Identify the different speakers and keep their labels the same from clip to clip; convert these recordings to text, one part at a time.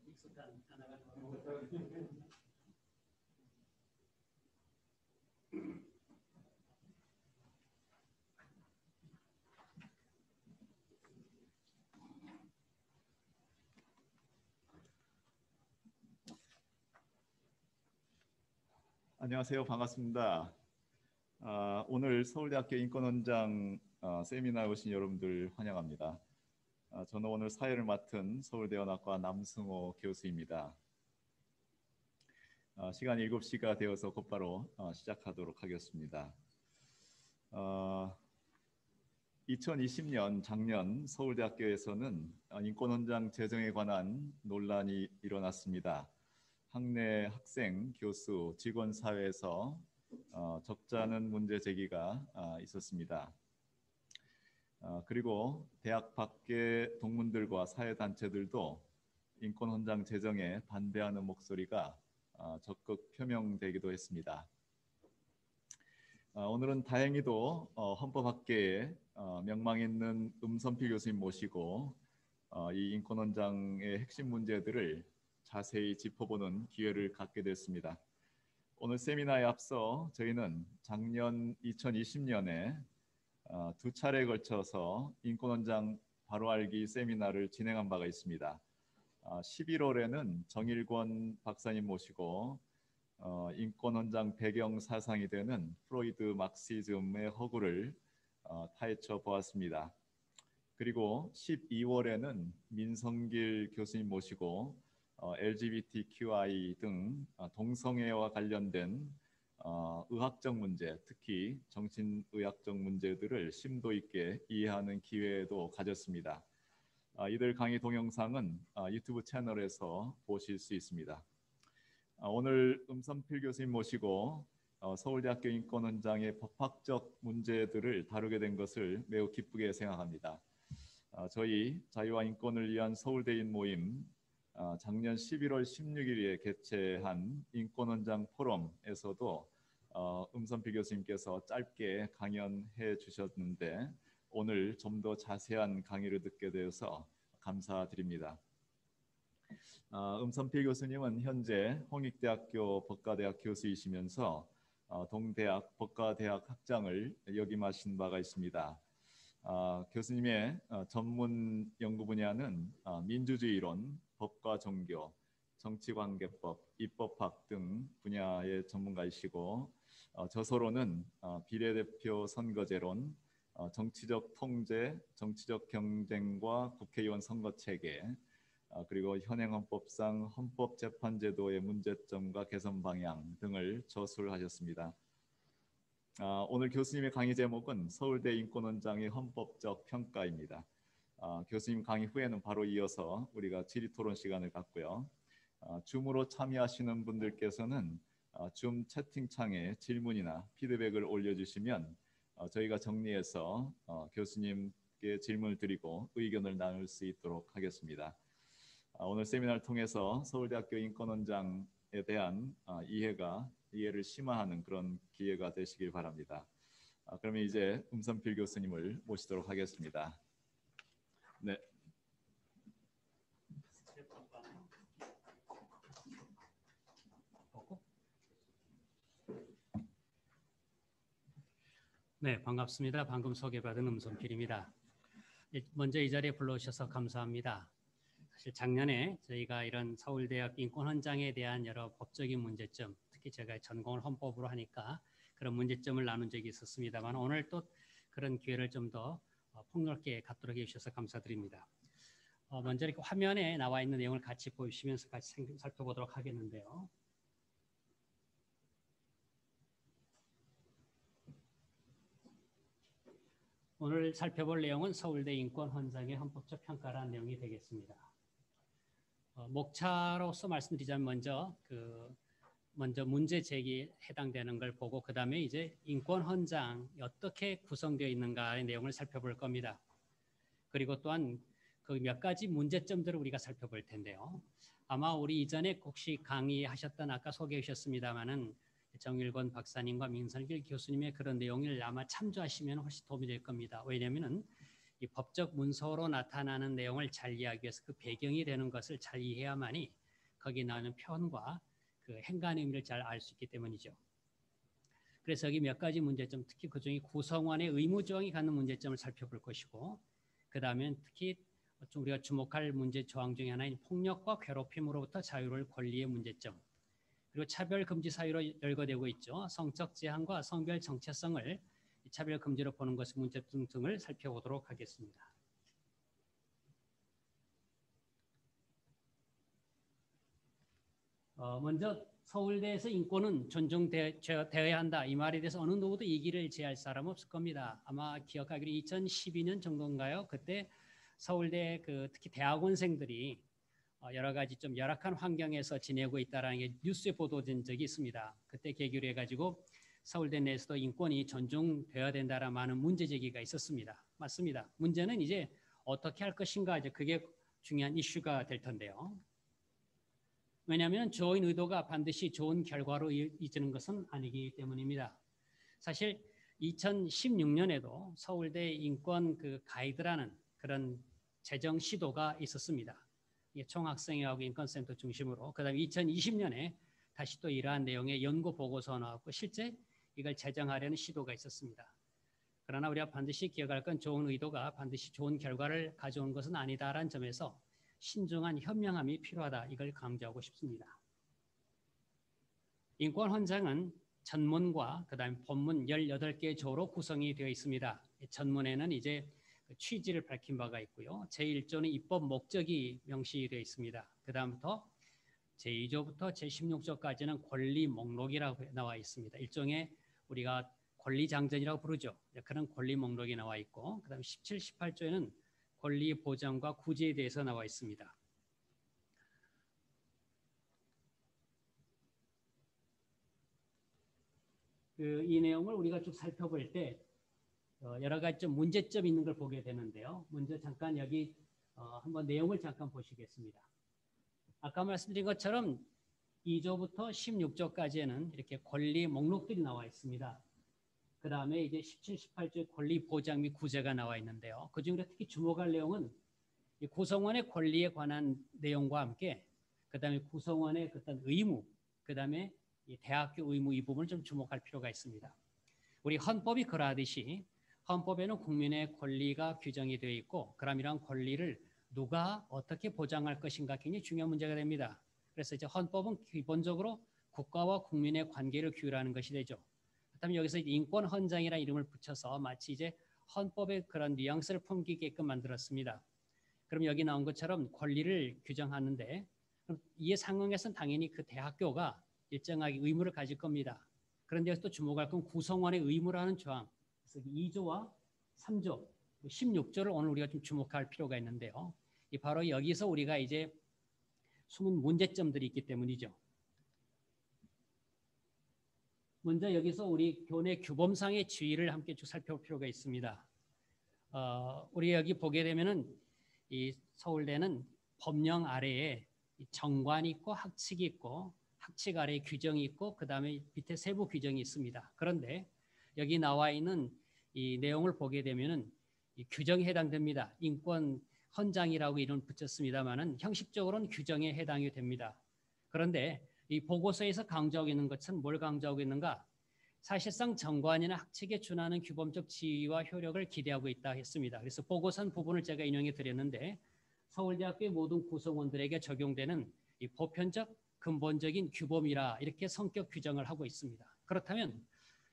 Speaker 1: 익숙한 단어가
Speaker 2: 안녕하세요. 반갑습니다. 오늘 서울대학교 인권원장 세미나에 오신 여러분들 환영합니다. 저는 오늘 사회를 맡은 서울대원학과 남승호 교수입니다. 시간 7시가 되어서 곧바로 시작하도록 하겠습니다. 2020년 작년 서울대학교에서는 인권원장 제정에 관한 논란이 일어났습니다. 학내 학생, 교수, 직원 사회에서 적잖은 문제 제기가 있었습니다. 그리고 대학 밖의 동문들과 사회단체들도 인권원장 제정에 반대하는 목소리가 적극 표명되기도 했습니다. 오늘은 다행히도 헌법학계에 명망 있는 음선필 교수님 모시고 이 인권원장의 핵심 문제들을 자세히 짚어보는 기회를 갖게 됐습니다. 오늘 세미나에 앞서 저희는 작년 2020년에 두 차례에 걸쳐서 인권원장 바로 알기 세미나를 진행한 바가 있습니다. 11월에는 정일권 박사님 모시고 인권원장 배경 사상이 되는 프로이드 막시즘의 허구를 파헤쳐 보았습니다. 그리고 12월에는 민성길 교수님 모시고 LGBTQI 등 동성애와 관련된 의학적 문제, 특히 정신의학적 문제들을 심도 있게 이해하는 기회도 가졌습니다. 이들 강의 동영상은 유튜브 채널에서 보실 수 있습니다. 오늘 음선필 교수님 모시고 서울대학교 인권원장의 법학적 문제들을 다루게 된 것을 매우 기쁘게 생각합니다. 저희 자유와 인권을 위한 서울대인 모임 작년 11월 16일에 개최한 인권원장 포럼에서도 음선필 교수님께서 짧게 강연해 주셨는데 오늘 좀 더 자세한 강의를 듣게 되어서 감사드립니다. 음선필 교수님은 현재 홍익대학교 법과대학 교수이시면서 동대학 법과대학 학장을 역임하신 바가 있습니다. 교수님의 전문 연구 분야는 민주주의론, 법과 종교, 정치관계법, 입법학 등 분야의 전문가이시고 저서로는 비례대표 선거제론, 정치적 통제, 정치적 경쟁과 국회의원 선거체계, 그리고 현행 헌법상 헌법재판제도의 문제점과 개선 방향 등을 저술하셨습니다. 오늘 교수님의 강의 제목은 서울대 인권원장의 헌법적 평가입니다. 교수님 강의 후에는 바로 이어서 우리가 질의토론 시간을 갖고요. 줌으로 참여하시는 분들께서는 줌 채팅창에 질문이나 피드백을 올려주시면 저희가 정리해서 교수님께 질문을 드리고 의견을 나눌 수 있도록 하겠습니다. 오늘 세미나를 통해서 서울대학교 인권원장에 대한 이해를 심화하는 그런 기회가 되시길 바랍니다. 그러면 이제 음선필 교수님을 모시도록 하겠습니다. 네.
Speaker 1: 네, 반갑습니다. 방금 소개받은 음선필입니다. 먼저 이 자리에 불러주셔서 감사합니다. 사실 작년에 저희가 이런 서울대학 인권헌장에 대한 여러 법적인 문제점, 특히 제가 전공을 헌법으로 하니까 그런 문제점을 나눈 적이 있었습니다만 오늘 또 그런 기회를 좀 더 폭넓게 갖도록 해주셔서 감사드립니다. 먼저 이렇게 화면에 나와 있는 내용을 같이 보시면서 같이 살펴보도록 하겠는데요. 오늘 살펴볼 내용은 서울대 인권헌장의 헌법적 평가라는 내용이 되겠습니다. 목차로서 말씀드리자면 먼저 문제 제기에 해당되는 걸 보고 그 다음에 이제 인권헌장이 어떻게 구성되어 있는가의 내용을 살펴볼 겁니다. 그리고 또한 그 몇 가지 문제점들을 우리가 살펴볼 텐데요. 아마 우리 이전에 혹시 강의하셨던 아까 소개해 주셨습니다마는 정일권 박사님과 민선길 교수님의 그런 내용을 아마 참조하시면 훨씬 도움이 될 겁니다. 왜냐하면 이 법적 문서로 나타나는 내용을 잘 이해하기 위해서 그 배경이 되는 것을 잘 이해해야만이 거기 나오는 표현과 그 행간 의미를 잘 알 수 있기 때문이죠. 그래서 여기 몇 가지 문제점, 특히 그중에 구성원의 의무 조항이 갖는 문제점을 살펴볼 것이고, 그 다음에 특히 우리가 주목할 문제 조항 중에 하나인 폭력과 괴롭힘으로부터 자유로울 권리의 문제점, 그리고 차별 금지 사유로 열거되고 있죠. 성적 지향과 성별 정체성을 차별 금지로 보는 것의 문제점 등을 살펴보도록 하겠습니다. 먼저 서울대에서 인권은 존중되어야 한다. 이 말에 대해서 어느 누구도 이의를 제할 사람 없을 겁니다. 아마 기억하기로 2012년 정도인가요? 그때 서울대 특히 대학원생들이 여러 가지 좀 열악한 환경에서 지내고 있다라는 게 뉴스에 보도된 적이 있습니다. 그때 계기로 해가지고 서울대 내에서도 인권이 존중되어야 된다라는 많은 문제 제기가 있었습니다. 맞습니다. 문제는 이제 어떻게 할 것인가, 이제 그게 중요한 이슈가 될 텐데요. 왜냐하면 좋은 의도가 반드시 좋은 결과로 이어지는 것은 아니기 때문입니다. 사실 2016년에도 서울대 인권 가이드라는 그런 제정 시도가 있었습니다. 총학생회하고 인권센터 중심으로. 그다음에 2020년에 다시 또 이러한 내용의 연구 보고서가 나왔고 실제 이걸 제정하려는 시도가 있었습니다. 그러나 우리가 반드시 기억할 건 좋은 의도가 반드시 좋은 결과를 가져온 것은 아니다라는 점에서 신중한 현명함이 필요하다. 이걸 강조하고 싶습니다. 인권 헌장은 전문과 그다음에 본문 18개 조로 구성이 되어 있습니다. 전문에는 이제 취지를 밝힌 바가 있고요. 제1조는 입법 목적이 명시되어 있습니다. 그 다음부터 제2조부터 제16조까지는 권리 목록이라고 나와 있습니다. 일종의 우리가 권리장전이라고 부르죠. 그런 권리 목록이 나와 있고, 그 다음에 17, 18조에는 권리 보장과 구제에 대해서 나와 있습니다. 이 내용을 우리가 쭉 살펴볼 때 여러 가지 좀 문제점이 있는 걸 보게 되는데요. 먼저 잠깐 여기 한번 내용을 잠깐 보시겠습니다. 아까 말씀드린 것처럼 2조부터 16조까지는 이렇게 권리 목록들이 나와 있습니다. 그 다음에 이제 17, 18조의 권리 보장 및 구제가 나와 있는데요. 그 중에 특히 주목할 내용은 이 구성원의 권리에 관한 내용과 함께 그 다음에 구성원의 어떤 의무, 그 다음에 이 대학교 의무 이 부분을 좀 주목할 필요가 있습니다. 우리 헌법이 그러하듯이 헌법에는 국민의 권리가 규정이 되어 있고, 그럼 이런 권리를 누가 어떻게 보장할 것인가 굉장히 중요한 문제가 됩니다. 그래서 이제 헌법은 기본적으로 국가와 국민의 관계를 규율하는 것이 되죠. 그다음에 여기서 인권 헌장이라는 이름을 붙여서 마치 이제 헌법의 그런 뉘앙스를 풍기게끔 만들었습니다. 그럼 여기 나온 것처럼 권리를 규정하는데, 그럼 이에 상응해서는 당연히 그 대학교가 일정하게 의무를 가질 겁니다. 그런데 여기서 또 주목할 건 구성원의 의무라는 조항, 그래서 2조와 3조, 16조를 오늘 우리가 좀 주목할 필요가 있는데요. 바로 여기서 우리가 이제 숨은 문제점들이 있기 때문이죠. 먼저 여기서 우리 교내 규범상의 지위를 함께 쭉 살펴볼 필요가 있습니다. 우리 여기 보게 되면은 이 서울대는 법령 아래에 정관이 있고 학칙이 있고, 학칙 아래에 규정이 있고, 그 다음에 밑에 세부 규정이 있습니다. 그런데 여기 나와 있는 이 내용을 보게 되면은 이 규정에 해당됩니다. 인권 헌장이라고 이름을 붙였습니다만은 형식적으로는 규정에 해당이 됩니다. 그런데 이 보고서에서 강조하고 있는 것은 뭘 강조하고 있는가? 사실상 정관이나 학칙에 준하는 규범적 지위와 효력을 기대하고 있다 했습니다. 그래서 보고선 부분을 제가 인용해 드렸는데, 서울대학교의 모든 구성원들에게 적용되는 이 보편적 근본적인 규범이라 이렇게 성격 규정을 하고 있습니다. 그렇다면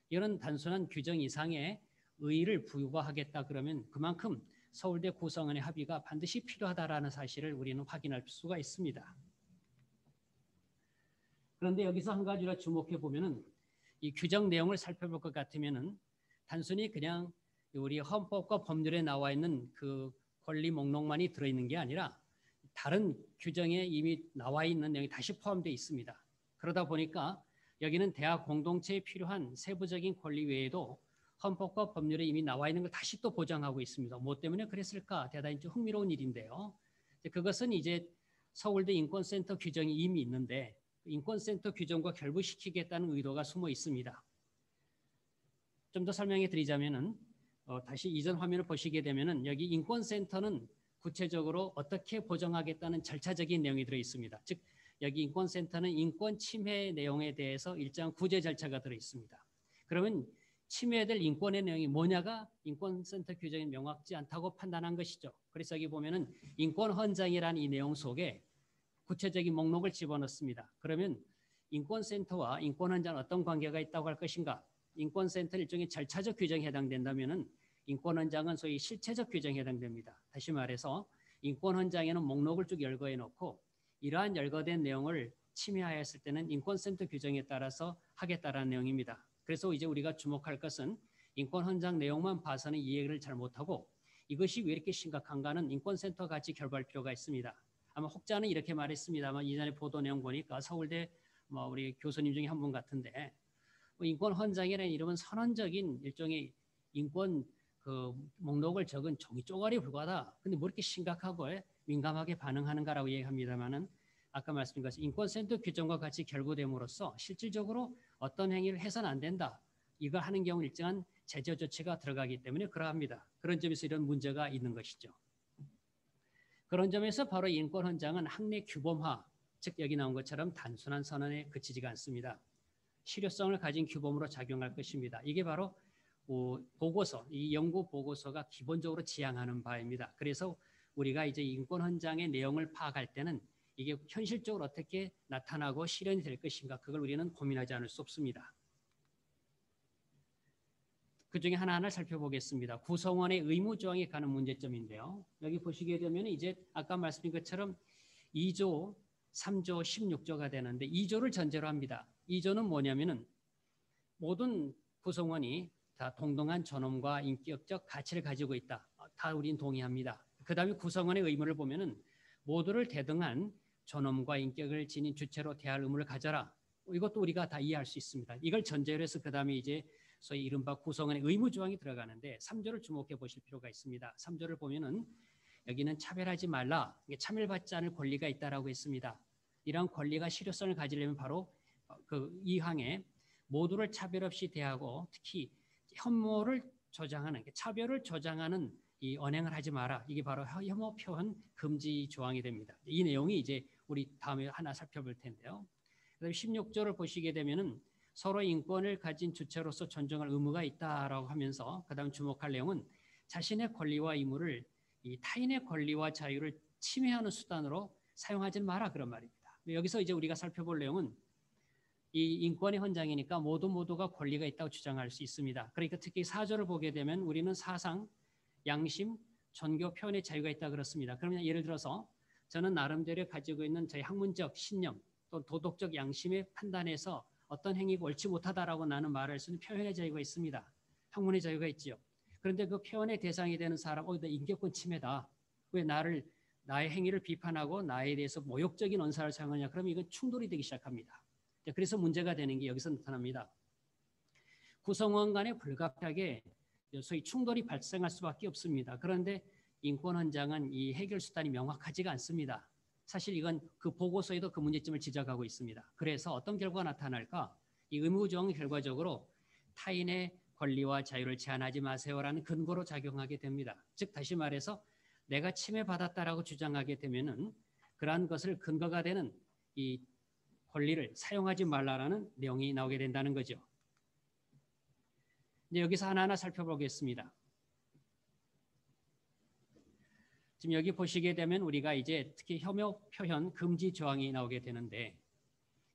Speaker 1: 이런 단순한 규정 이상의 의의를 부과하겠다 그러면 그만큼 서울대 구성원의 합의가 반드시 필요하다라는 사실을 우리는 확인할 수가 있습니다. 그런데 여기서 한 가지로 주목해 보면은 이 규정 내용을 살펴볼 것 같으면은 단순히 그냥 우리 헌법과 법률에 나와 있는 그 권리 목록만이 들어있는 게 아니라 다른 규정에 이미 나와 있는 내용이 다시 포함되어 있습니다. 그러다 보니까 여기는 대학 공동체에 필요한 세부적인 권리 외에도 헌법과 법률에 이미 나와 있는 걸 다시 또 보장하고 있습니다. 뭐 때문에 그랬을까? 대단히 좀 흥미로운 일인데요. 그것은 이제 서울대 인권센터 규정이 이미 있는데 인권센터 규정과 결부시키겠다는 의도가 숨어 있습니다. 좀 더 설명해 드리자면은 다시 이전 화면을 보시게 되면은 여기 인권센터는 구체적으로 어떻게 보정하겠다는 절차적인 내용이 들어 있습니다. 즉 여기 인권센터는 인권 침해 내용에 대해서 일정한 구제 절차가 들어 있습니다. 그러면 침해될 인권의 내용이 뭐냐가 인권센터 규정에 명확지 않다고 판단한 것이죠. 그래서 여기 보면은 인권헌장이라는 이 내용 속에 구체적인 목록을 집어넣습니다. 그러면 인권센터와 인권헌장은 어떤 관계가 있다고 할 것인가? 인권센터는 일종의 절차적 규정에 해당된다면은 인권헌장은 소위 실체적 규정에 해당됩니다. 다시 말해서 인권헌장에는 목록을 쭉 열거해 놓고 이러한 열거된 내용을 침해하였을 때는 인권센터 규정에 따라서 하겠다라는 내용입니다. 그래서 이제 우리가 주목할 것은 인권헌장 내용만 봐서는 이해를 잘 못하고 이것이 왜 이렇게 심각한가는 인권센터 같이 결부할 필요가 있습니다. 아마 혹자는 이렇게 말했습니다만 이전에 보도 내용 보니까 서울대 우리 교수님 중에 한 분 같은데 인권헌장이라는 이름은 선언적인 일종의 인권 그 목록을 적은 종이 쪼가리에 불과하다. 근데 뭐 이렇게 심각하고 민감하게 반응하는가라고 얘기합니다만은 아까 말씀드린 것처럼 인권센터 규정과 같이 결부됨으로써 실질적으로 어떤 행위를 해서는 안 된다. 이걸 하는 경우 일정한 제재 조치가 들어가기 때문에 그러합니다. 그런 점에서 이런 문제가 있는 것이죠. 그런 점에서 바로 인권헌장은 학내 규범화, 즉 여기 나온 것처럼 단순한 선언에 그치지가 않습니다. 실효성을 가진 규범으로 작용할 것입니다. 이게 바로 보고서, 이 연구 보고서가 기본적으로 지향하는 바입니다. 그래서 우리가 이제 인권헌장의 내용을 파악할 때는 이게 현실적으로 어떻게 나타나고 실현이 될 것인가 그걸 우리는 고민하지 않을 수 없습니다. 그중에 하나하나 살펴보겠습니다. 구성원의 의무 조항에 관한 문제점인데요. 여기 보시게 되면 이제 아까 말씀드린 것처럼 2조, 3조, 16조가 되는데 2조를 전제로 합니다. 2조는 뭐냐면은 모든 구성원이 다 동등한 존엄과 인격적 가치를 가지고 있다. 다 우리는 동의합니다. 그 다음에 구성원의 의무를 보면은 모두를 대등한 존엄과 인격을 지닌 주체로 대할 의무를 가져라. 이것도 우리가 다 이해할 수 있습니다. 이걸 전제로 해서 그 다음에 이제 소위 이른바 구성원의 의무 조항이 들어가는데 3조를 주목해 보실 필요가 있습니다. 3조를 보면은 여기는 차별하지 말라. 차별받지 않을 권리가 있다라고 했습니다. 이러한 권리가 실효성을 가지려면 바로 그 2항에 모두를 차별 없이 대하고 특히 혐오를 조장하는 차별을 조장하는 이 언행을 하지 마라. 이게 바로 혐오 표현 금지 조항이 됩니다. 이 내용이 이제 우리 다음에 하나 살펴볼 텐데요. 그다음에 16조를 보시게 되면은 서로 인권을 가진 주체로서 존중할 의무가 있다라고 하면서 그다음 주목할 내용은 자신의 권리와 의무를 이 타인의 권리와 자유를 침해하는 수단으로 사용하지 마라 그런 말입니다. 여기서 이제 우리가 살펴볼 내용은 이 인권의 헌장이니까 모두가 권리가 있다고 주장할 수 있습니다. 그러니까 특히 4조를 보게 되면 우리는 사상, 양심, 종교 표현의 자유가 있다 그렇습니다. 그러면 예를 들어서 저는 나름대로 가지고 있는 저희 학문적 신념 또 도덕적 양심의 판단에서 어떤 행위가 옳지 못하다라고 나는 말할 수 있는 표현의 자유가 있습니다. 학문의 자유가 있지요. 그런데 그 표현의 대상이 되는 사람, 나 인격권 침해다. 왜 나의 행위를 비판하고 나에 대해서 모욕적인 언사를 사용하냐? 그러면 이건 충돌이 되기 시작합니다. 그래서 문제가 되는 게 여기서 나타납니다. 구성원 간에 불가피하게 소위 충돌이 발생할 수밖에 없습니다. 그런데 인권헌장은 이 해결 수단이 명확하지가 않습니다. 사실 이건 그 보고서에도 그 문제점을 지적하고 있습니다. 그래서 어떤 결과가 나타날까? 이 의무조항이 결과적으로 타인의 권리와 자유를 제한하지 마세요라는 근거로 작용하게 됩니다. 즉 다시 말해서 내가 침해받았다라고 주장하게 되면은 그러한 것을 근거가 되는 이 권리를 사용하지 말라라는 내용이 나오게 된다는 거죠. 이제 여기서 하나하나 살펴보겠습니다. 지금 여기 보시게 되면 우리가 이제 특히 혐오 표현 금지 조항이 나오게 되는데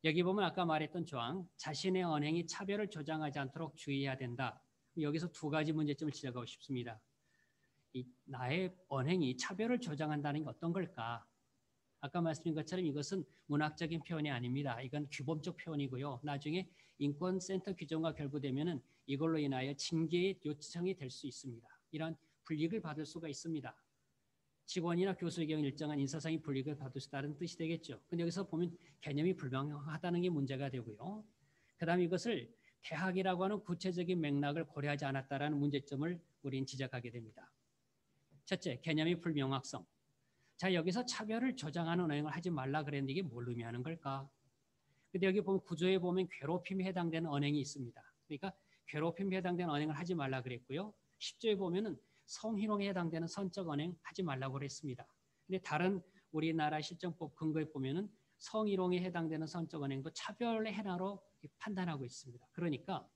Speaker 1: 여기 보면 아까 말했던 조항 자신의 언행이 차별을 조장하지 않도록 주의해야 된다. 여기서 두 가지 문제점을 지적하고 싶습니다. 나의 언행이 차별을 조장한다는 게 어떤 걸까? 아까 말씀드린 것처럼 이것은 문학적인 표현이 아닙니다. 이건 규범적 표현이고요. 나중에 인권센터 규정과 결부되면은 이걸로 인하여 징계의 요청이 될 수 있습니다. 이런 불이익을 받을 수가 있습니다. 직원이나 교수의 경우 일정한 인사상의 불이익을 받을 수 있다는 뜻이 되겠죠. 근데 여기서 보면 개념이 불명확하다는 게 문제가 되고요. 그다음에 이것을 대학이라고 하는 구체적인 맥락을 고려하지 않았다라는 문제점을 우리는 지적하게 됩니다. 첫째, 개념의 불명확성. 자, 여기서 차별을 조장하는 언행을 하지 말라 그랬는데 이게 뭘 의미하는 걸까? 근데 여기 보면 구조에 보면 괴롭힘에 해당되는 언행이 있습니다. 그러니까 괴롭힘에 해당되는 언행을 하지 말라 그랬고요. 10조에 보면은 성희롱에 해당되는 선적 언행 하지 말라고 그랬습니다. 근데 다른 우리나라 실정법 근거에 보면은 성희롱에 해당되는 선적 언행도 차별의 행위로 판단하고 있습니다. 그러니까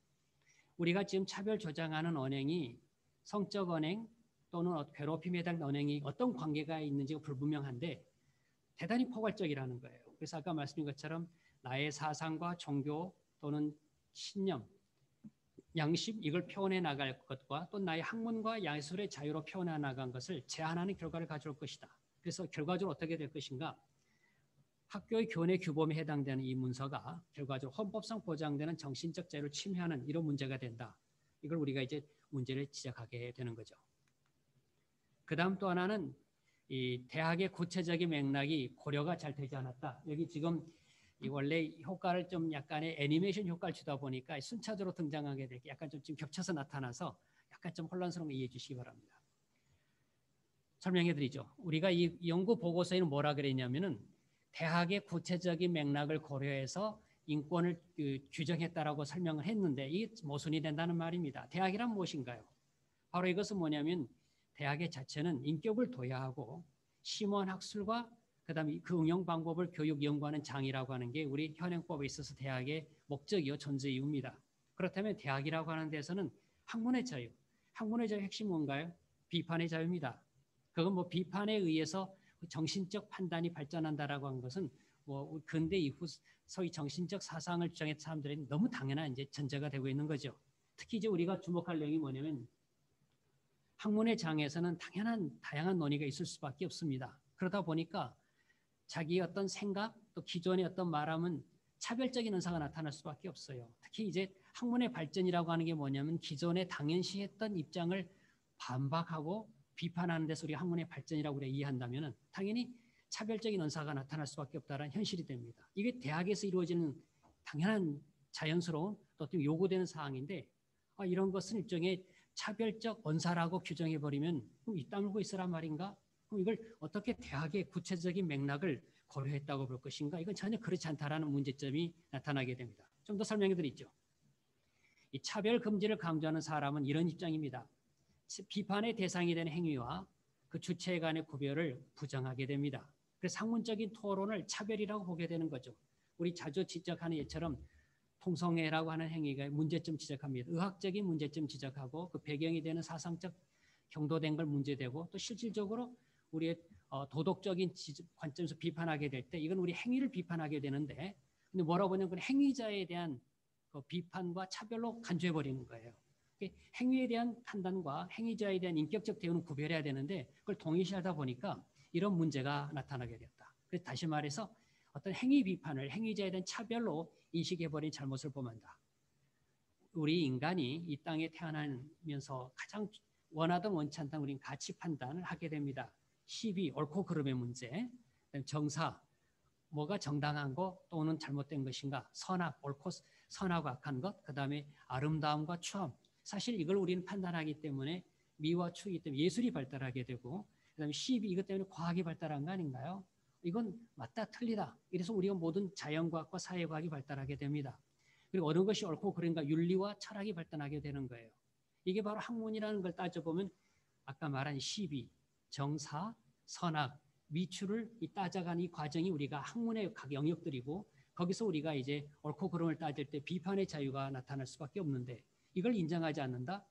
Speaker 1: 우리가 지금 차별 조장하는 언행이 성적 언행 또는 괴롭힘에 해당하는 언행이 어떤 관계가 있는지가 불분명한데 대단히 포괄적이라는 거예요. 그래서 아까 말씀드린 것처럼 나의 사상과 종교 또는 신념, 양심 이걸 표현해 나갈 것과 또 나의 학문과 예술의 자유로 표현해 나간 것을 제한하는 결과를 가져올 것이다. 그래서 결과적으로 어떻게 될 것인가? 학교의 교내 규범에 해당되는 이 문서가 결과적으로 헌법상 보장되는 정신적 자유를 침해하는 이런 문제가 된다. 이걸 우리가 이제 문제를 지적하게 되는 거죠. 그다음 또 하나는 이 대학의 구체적인 맥락이 고려가 잘 되지 않았다. 여기 지금 이 원래 효과를 좀 약간의 애니메이션 효과를 주다 보니까 순차적으로 등장하게 되게 약간 좀 지금 겹쳐서 나타나서 약간 좀 혼란스러운 거 이해해 주시기 바랍니다. 설명해 드리죠. 우리가 이 연구 보고서에는 뭐라 그랬냐면은 대학의 구체적인 맥락을 고려해서 인권을 규정했다라고 설명을 했는데 이게 모순이 된다는 말입니다. 대학이란 무엇인가요? 바로 이것은 뭐냐면 대학의 자체는 인격을 도야하고 심원 학술과 그다음에 그 응용 방법을 교육 연구하는 장이라고 하는 게 우리 현행법에 있어서 대학의 목적이요 존재 이유입니다. 그렇다면 대학이라고 하는 데서는 학문의 자유, 학문의 자유 핵심 뭔가요? 비판의 자유입니다. 그건 뭐 비판에 의해서 정신적 판단이 발전한다라고 한 것은 뭐 근대 이후 소위 정신적 사상을 주장했던 사람들이 너무 당연한 이제 전제가 되고 있는 거죠. 특히 이제 우리가 주목할 내용이 뭐냐면 학문의 장에서는 당연한 다양한 논의가 있을 수밖에 없습니다. 그러다 보니까 자기의 어떤 생각 또 기존의 어떤 말함은 차별적인 현상가 나타날 수밖에 없어요. 특히 이제 학문의 발전이라고 하는 게 뭐냐면 기존에 당연시했던 입장을 반박하고 비판하는 데서 우리 학문의 발전이라고 우리가 이해한다면 당연히 차별적인 언사가 나타날 수밖에 없다는 현실이 됩니다. 이게 대학에서 이루어지는 당연한 자연스러운 또 요구되는 사항인데 이런 것은 일종의 차별적 언사라고 규정해버리면 그럼 입 다물고 있으란 말인가? 그럼 이걸 어떻게 대학의 구체적인 맥락을 고려했다고 볼 것인가? 이건 전혀 그렇지 않다라는 문제점이 나타나게 됩니다. 좀 더 설명해 드리죠. 이 차별 금지를 강조하는 사람은 이런 입장입니다. 비판의 대상이 되는 행위와 그 주체 간의 구별을 부정하게 됩니다. 그래서 학문적인 토론을 차별이라고 보게 되는 거죠. 우리 자주 지적하는 예처럼 통성애라고 하는 행위가 문제점 지적합니다. 의학적인 문제점 지적하고 그 배경이 되는 사상적 경도된 걸 문제되고 또 실질적으로 우리의 도덕적인 관점에서 비판하게 될 때 이건 우리 행위를 비판하게 되는데 근데 뭐라고 보냐면 그 행위자에 대한 그 비판과 차별로 간주해버리는 거예요. 행위에 대한 판단과 행위자에 대한 인격적 대우는 구별해야 되는데 그걸 동일시하다 보니까 이런 문제가 나타나게 됐다. 그래서 다시 말해서 어떤 행위 비판을 행위자에 대한 차별로 인식해버린 잘못을 범한다. 우리 인간이 이 땅에 태어나면서 가장 원하든 원치 않든 우리는 가치 판단을 하게 됩니다. 시비, 옳고 그름의 문제, 정사, 뭐가 정당한 것 또는 잘못된 것인가, 선악, 옳고 선하고 악한 것, 그 다음에 아름다움과 추함. 사실 이걸 우리는 판단하기 때문에 미와 추이기 때문에 예술이 발달하게 되고 그 다음에 시비, 이것 때문에 과학이 발달한 거 아닌가요? 이건 맞다, 틀리다. 이래서 우리가 모든 자연과학과 사회과학이 발달하게 됩니다. 그리고 어느 것이 옳고 그른가 윤리와 철학이 발달하게 되는 거예요. 이게 바로 학문이라는 걸 따져보면 아까 말한 시비, 정사, 선악, 미추를 따져가는 이 과정이 우리가 학문의 각 영역들이고 거기서 우리가 이제 옳고 그름을 따질 때 비판의 자유가 나타날 수밖에 없는데 이걸 인정하지 않는다?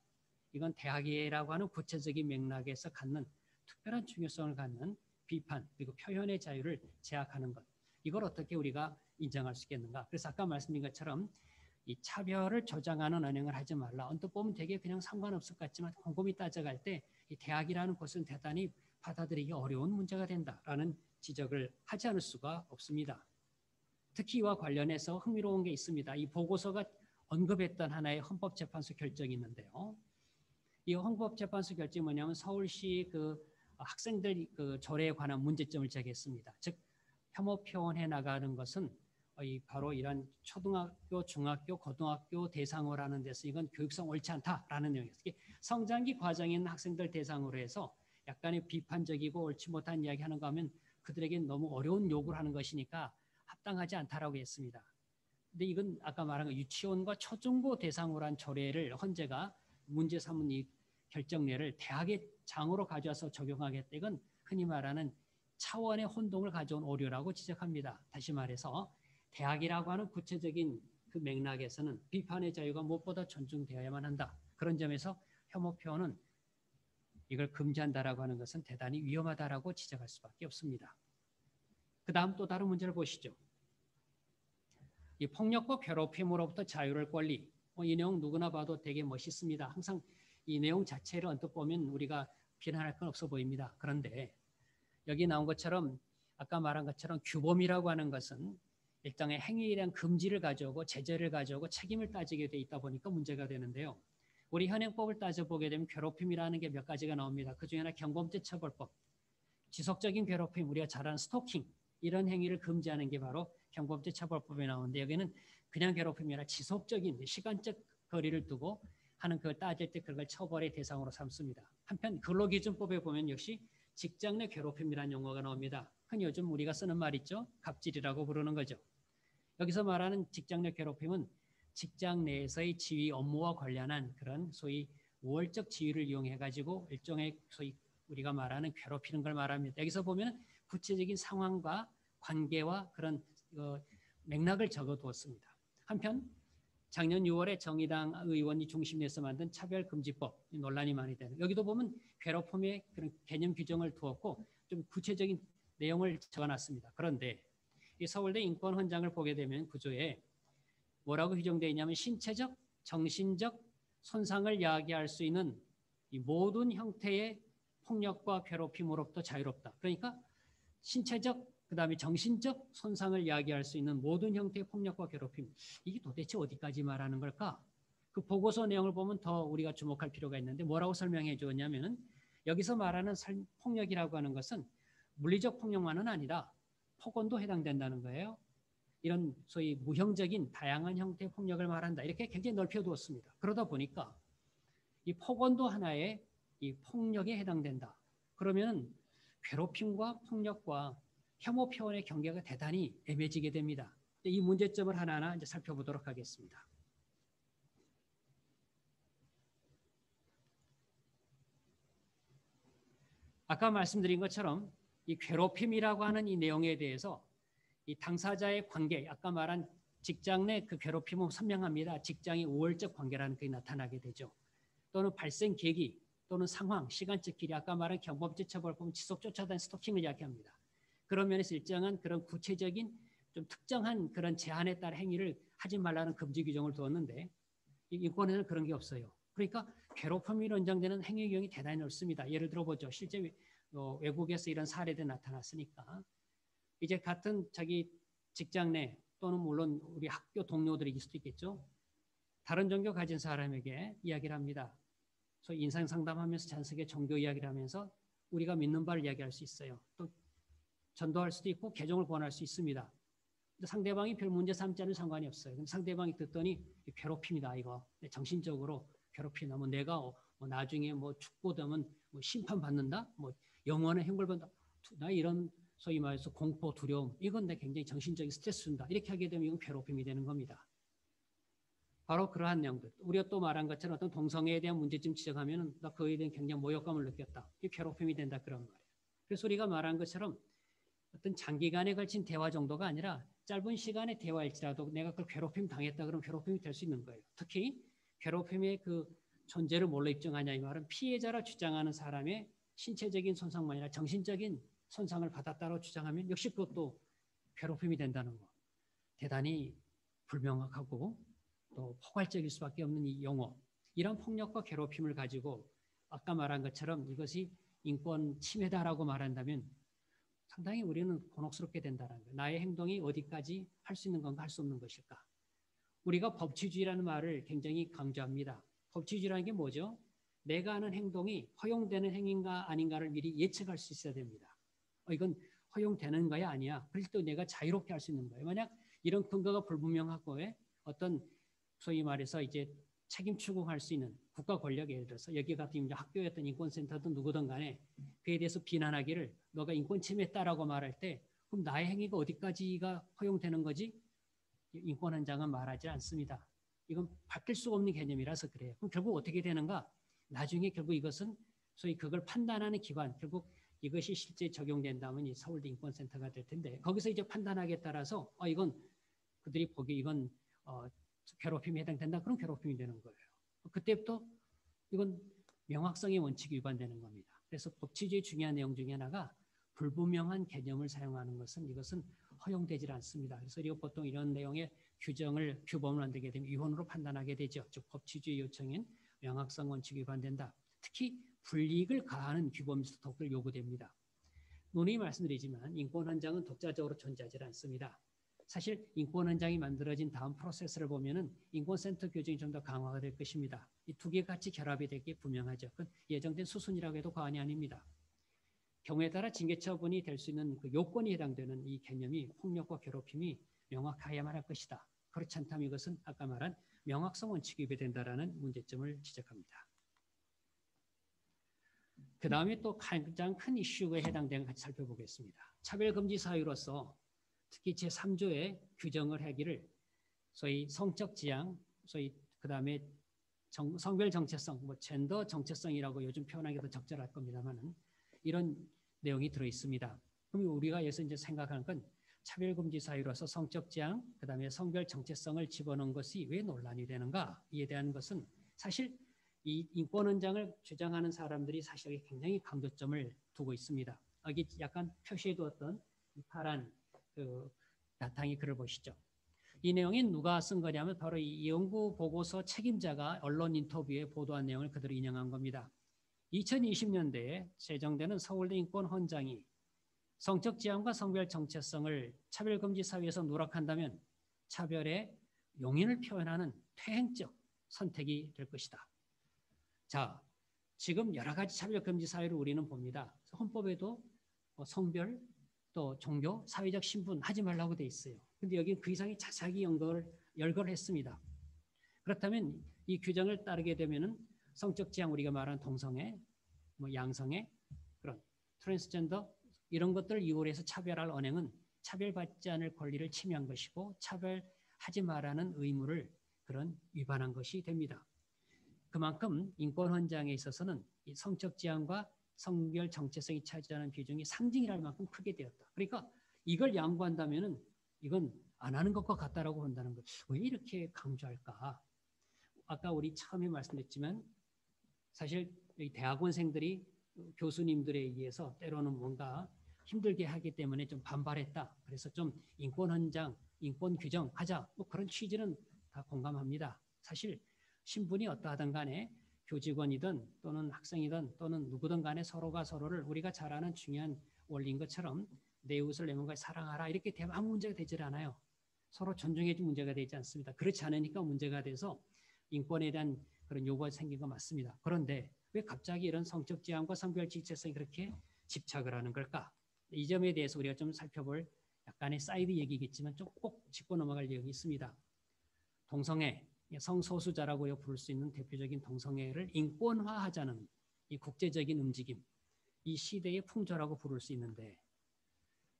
Speaker 1: 이건 대학이라고 하는 구체적인 맥락에서 갖는 특별한 중요성을 갖는 비판 그리고 표현의 자유를 제약하는 것. 이걸 어떻게 우리가 인정할 수 있겠는가? 그래서 아까 말씀드린 것처럼 이 차별을 조장하는 언행을 하지 말라. 언뜻 보면 되게 그냥 상관없을 것 같지만 곰곰이 따져갈 때 이 대학이라는 곳은 대단히 받아들이기 어려운 문제가 된다라는 지적을 하지 않을 수가 없습니다. 특히 이와 관련해서 흥미로운 게 있습니다. 이 보고서가 언급했던 하나의 헌법재판소 결정이 있는데요. 이 헌법재판소 결정이 뭐냐면 서울시 그 학생들 그 조례에 관한 문제점을 제기했습니다. 즉 혐오 표현해 나가는 것은 바로 이런 초등학교, 중학교, 고등학교 대상으로 하는 데서 이건 교육성 옳지 않다라는 내용이었어요. 성장기 과정에 있는 학생들 대상으로 해서 약간의 비판적이고 옳지 못한 이야기 하는 거 하면 그들에게 너무 어려운 요구를 하는 것이니까 합당하지 않다라고 했습니다. 근데 이건 아까 말한 유치원과 초중고 대상으로 한 조례를 헌재가 문제 삼은 이 결정례를 대학의 장으로 가져와서 적용하겠다. 이건 흔히 말하는 차원의 혼동을 가져온 오류라고 지적합니다. 다시 말해서 대학이라고 하는 구체적인 그 맥락에서는 비판의 자유가 무엇보다 존중되어야만 한다. 그런 점에서 혐오 표현은 이걸 금지한다라고 하는 것은 대단히 위험하다라고 지적할 수밖에 없습니다. 그 다음 또 다른 문제를 보시죠. 이 폭력과 괴롭힘으로부터 자유를 권리. 이 내용 누구나 봐도 되게 멋있습니다. 항상 이 내용 자체를 언뜻 보면 우리가 비난할 건 없어 보입니다. 그런데 여기 나온 것처럼 아까 말한 것처럼 규범이라고 하는 것은 일종의 행위에 대한 금지를 가져오고 제재를 가져오고 책임을 따지게 돼 있다 보니까 문제가 되는데요. 우리 현행법을 따져보게 되면 괴롭힘이라는 게 몇 가지가 나옵니다. 그중에 하나 경범죄 처벌법, 지속적인 괴롭힘, 우리가 잘 아는 스토킹, 이런 행위를 금지하는 게 바로 경범죄 처벌법에 나오는데 여기는 그냥 괴롭힘이 아니라 지속적인 시간적 거리를 두고 하는 그걸 따질 때 그걸 처벌의 대상으로 삼습니다. 한편 근로기준법에 보면 역시 직장 내 괴롭힘이라는 용어가 나옵니다. 흔히 요즘 우리가 쓰는 말 있죠. 갑질이라고 부르는 거죠. 여기서 말하는 직장 내 괴롭힘은 직장 내에서의 지위 업무와 관련한 그런 소위 우월적 지위를 이용해 가지고 일종의 소위 우리가 말하는 괴롭히는 걸 말합니다. 여기서 보면 구체적인 상황과 관계와 그런 맥락을 적어두었습니다. 한편 작년 6월에 정의당 의원이 중심에서 만든 차별금지법 논란이 많이 되는 여기도 보면 괴롭힘의 그런 개념 규정을 두었고 좀 구체적인 내용을 적어놨습니다. 그런데 이 서울대 인권헌장을 보게 되면 구조에 뭐라고 규정되어 있냐면 신체적, 정신적 손상을 야기할 수 있는 이 모든 형태의 폭력과 괴롭힘으로부터 자유롭다. 그러니까 신체적, 그다음에 정신적 손상을 야기할 수 있는 모든 형태의 폭력과 괴롭힘. 이게 도대체 어디까지 말하는 걸까? 그 보고서 내용을 보면 더 우리가 주목할 필요가 있는데 뭐라고 설명해 주었냐면은 여기서 말하는 폭력이라고 하는 것은 물리적 폭력만은 아니라 폭언도 해당된다는 거예요. 이런 소위 무형적인 다양한 형태의 폭력을 말한다. 이렇게 굉장히 넓혀두었습니다. 그러다 보니까 이 폭언도 하나의 이 폭력에 해당된다. 그러면 괴롭힘과 폭력과 혐오 표현의 경계가 대단히 애매해지게 됩니다. 이 문제점을 하나하나 이제 살펴보도록 하겠습니다. 아까 말씀드린 것처럼 이 괴롭힘이라고 하는 이 내용에 대해서 이 당사자의 관계, 아까 말한 직장 내 그 괴롭힘은 선명합니다. 직장의 우월적 관계라는 게 나타나게 되죠. 또는 발생 계기, 또는 상황, 시간적 길이, 아까 말한 경범죄 처벌법 지속 쫓아다니는 스토킹을 이야기합니다. 그런 면에서 일정한 그런 구체적인 좀 특정한 그런 제한에 따른 행위를 하지 말라는 금지 규정을 두었는데 인권에는 그런 게 없어요. 그러니까 괴롭힘이 연장되는 행위 규정이 대단히 넓습니다. 예를 들어보죠. 실제 외국에서 이런 사례들이 나타났으니까 이제 같은 자기 직장 내 또는 물론 우리 학교 동료들일 수도 있겠죠. 다른 종교 가진 사람에게 이야기를 합니다. 소위 인상 상담하면서 잔석의 종교 이야기를 하면서 우리가 믿는 바를 이야기할 수 있어요. 또 전도할 수도 있고 개종을 권할 수 있습니다. 근데 상대방이 별 문제 삼지 않으면 상관이 없어요. 그럼 상대방이 듣더니 괴롭힘이다 이거. 정신적으로 괴롭히나 뭐 내가 나중에 뭐 죽고되면 뭐 심판 받는다, 뭐 영원의 형벌 받는다. 나 이런 소위 말해서 공포, 두려움 이건 내 굉장히 정신적인 스트레스 준다. 이렇게 하게 되면 이건 괴롭힘이 되는 겁니다. 바로 그러한 내용들. 우리가 또 말한 것처럼 어떤 동성애에 대한 문제점 지적하면 나 그에 대한 굉장히 모욕감을 느꼈다. 이게 괴롭힘이 된다 그런 말이에요. 그래서 우리가 말한 것처럼 어떤 장기간에 걸친 대화 정도가 아니라 짧은 시간의 대화일지라도 내가 그걸 괴롭힘 당했다 그러면 괴롭힘이 될 수 있는 거예요. 특히 괴롭힘의 그 존재를 뭘로 입증하냐 이 말은 피해자라 주장하는 사람의 신체적인 손상만 아니라 정신적인 손상을 받았다고 주장하면 역시 그것도 괴롭힘이 된다는 거. 대단히 불명확하고 또 포괄적일 수밖에 없는 이 용어. 이런 폭력과 괴롭힘을 가지고 아까 말한 것처럼 이것이 인권 침해다라고 말한다면 상당히 우리는 곤혹스럽게 된다는 거예요. 나의 행동이 어디까지 할 수 있는 건가 할 수 없는 것일까. 우리가 법치주의라는 말을 굉장히 강조합니다. 법치주의라는 게 뭐죠? 내가 하는 행동이 허용되는 행위인가 아닌가를 미리 예측할 수 있어야 됩니다. 이건 허용되는 거야 아니야. 그럴 때 내가 자유롭게 할 수 있는 거예요. 만약 이런 근거가 불분명하고 어떤 소위 말해서 이제 책임 추궁할 수 있는 국가 권력 예를 들어서 여기 같은 학교였던 인권센터든 누구든 간에 그에 대해서 비난하기를 너가 인권 침해했다라고 말할 때 그럼 나의 행위가 어디까지가 허용되는 거지? 인권헌장은 말하지 않습니다. 이건 바뀔 수 없는 개념이라서 그래요. 그럼 결국 어떻게 되는가? 나중에 결국 이것은 소위 그걸 판단하는 기관, 결국 이것이 실제 적용된다면 이 서울대 인권센터가 될 텐데 거기서 이제 판단하기에 따라서 이건 그들이 보기 이건 괴롭힘에 해당된다. 그럼 괴롭힘이 되는 거예요. 그때부터 이건 명확성의 원칙이 위반되는 겁니다. 그래서 법치주의 중요한 내용 중에 하나가 불분명한 개념을 사용하는 것은 이것은 허용되지 않습니다. 그래서 이거 보통 이런 내용의 규범을 만들게 되면 위헌으로 판단하게 되죠. 즉 법치주의 요청인 명확성 원칙 위반된다. 특히 불이익을 가하는 규범에서 더욱더 요구됩니다. 논의 말씀드리지만 인권 헌장은 독자적으로 존재하지 않습니다. 사실 인권 헌장이 만들어진 다음 프로세스를 보면은 인권센터 규정이 좀 더 강화가 될 것입니다. 이 두 개가 같이 결합이 될 게 분명하죠. 그건 예정된 수순이라고 해도 과언이 아닙니다. 경우에 따라 징계 처분이 될 수 있는 그 요건이 해당되는 이 개념이 폭력과 괴롭힘이 명확해야만 할 것이다. 그렇지 않다면 이것은 아까 말한 명확성 원칙이 위배된다라는 문제점을 지적합니다. 그 다음에 또 가장 큰 이슈에 해당되는 것 같이 살펴보겠습니다. 차별금지 사유로서 특히 제3조의 규정을 하기를 소위 성적 지향, 소위 그 다음에 성별 정체성, 젠더 정체성이라고 요즘 표현하기 더 적절할 겁니다만은 이런 내용이 들어 있습니다. 그럼 우리가 여기서 이제 생각하는 건 차별금지 사유로서 성적 지향, 그 다음에 성별 정체성을 집어넣은 것이 왜 논란이 되는가? 이에 대한 것은 사실 이 인권헌장을 주장하는 사람들이 사실 굉장히 강조점을 두고 있습니다. 여기 약간 표시해 두었던 파란 그 바탕의 글을 보시죠. 이 내용이 누가 쓴 거냐면 바로 이 연구 보고서 책임자가 언론 인터뷰에 보도한 내용을 그대로 인용한 겁니다. 2020년대에 제정되는 서울대 인권헌장이 성적 지향과 성별 정체성을 차별금지 사유에서 누락한다면 차별의 용인을 표현하는 퇴행적 선택이 될 것이다. 자, 지금 여러 가지 차별금지 사유를 우리는 봅니다. 헌법에도 성별, 또 종교, 사회적 신분 하지 말라고 돼 있어요. 근데 여기 그 이상의 자세하게 열거를 했습니다. 그렇다면 이 규정을 따르게 되면은 성적 지향 우리가 말하는 동성애, 양성애, 그런 트랜스젠더 이런 것들을 이유로 해서 차별할 언행은 차별받지 않을 권리를 침해한 것이고 차별하지 말라는 의무를 그런 위반한 것이 됩니다. 그만큼 인권헌장에 있어서는 이 성적 지향과 성별 정체성이 차지하는 비중이 상징이랄 만큼 크게 되었다. 그러니까 이걸 양보한다면은 이건 안 하는 것과 같다라고 본다는 것. 왜 이렇게 강조할까? 아까 우리 처음에 말씀드렸지만 사실 이 대학원생들이 교수님들에 의해서 때로는 뭔가 힘들게 하기 때문에 좀 반발했다. 그래서 좀 인권헌장, 인권규정 하자. 그런 취지는 다 공감합니다. 사실 신분이 어떠하든 간에 교직원이든 또는 학생이든 또는 누구든 간에 서로가 서로를 우리가 잘 아는 중요한 원리인 것처럼 내 이웃을 내 몸과 사랑하라 이렇게 되면 아무 문제가 되질 않아요. 서로 존중해 준 문제가 되지 않습니다. 그렇지 않으니까 문제가 돼서 인권에 대한 그런 요구가 생긴 건 맞습니다. 그런데 왜 갑자기 이런 성적 지향과 성별 정체성이 그렇게 집착을 하는 걸까? 이 점에 대해서 우리가 좀 살펴볼 약간의 사이드 얘기겠지만 좀 꼭 짚고 넘어갈 내용이 있습니다. 동성애, 성소수자라고 부를 수 있는 대표적인 동성애를 인권화하자는 이 국제적인 움직임, 이 시대의 풍조라고 부를 수 있는데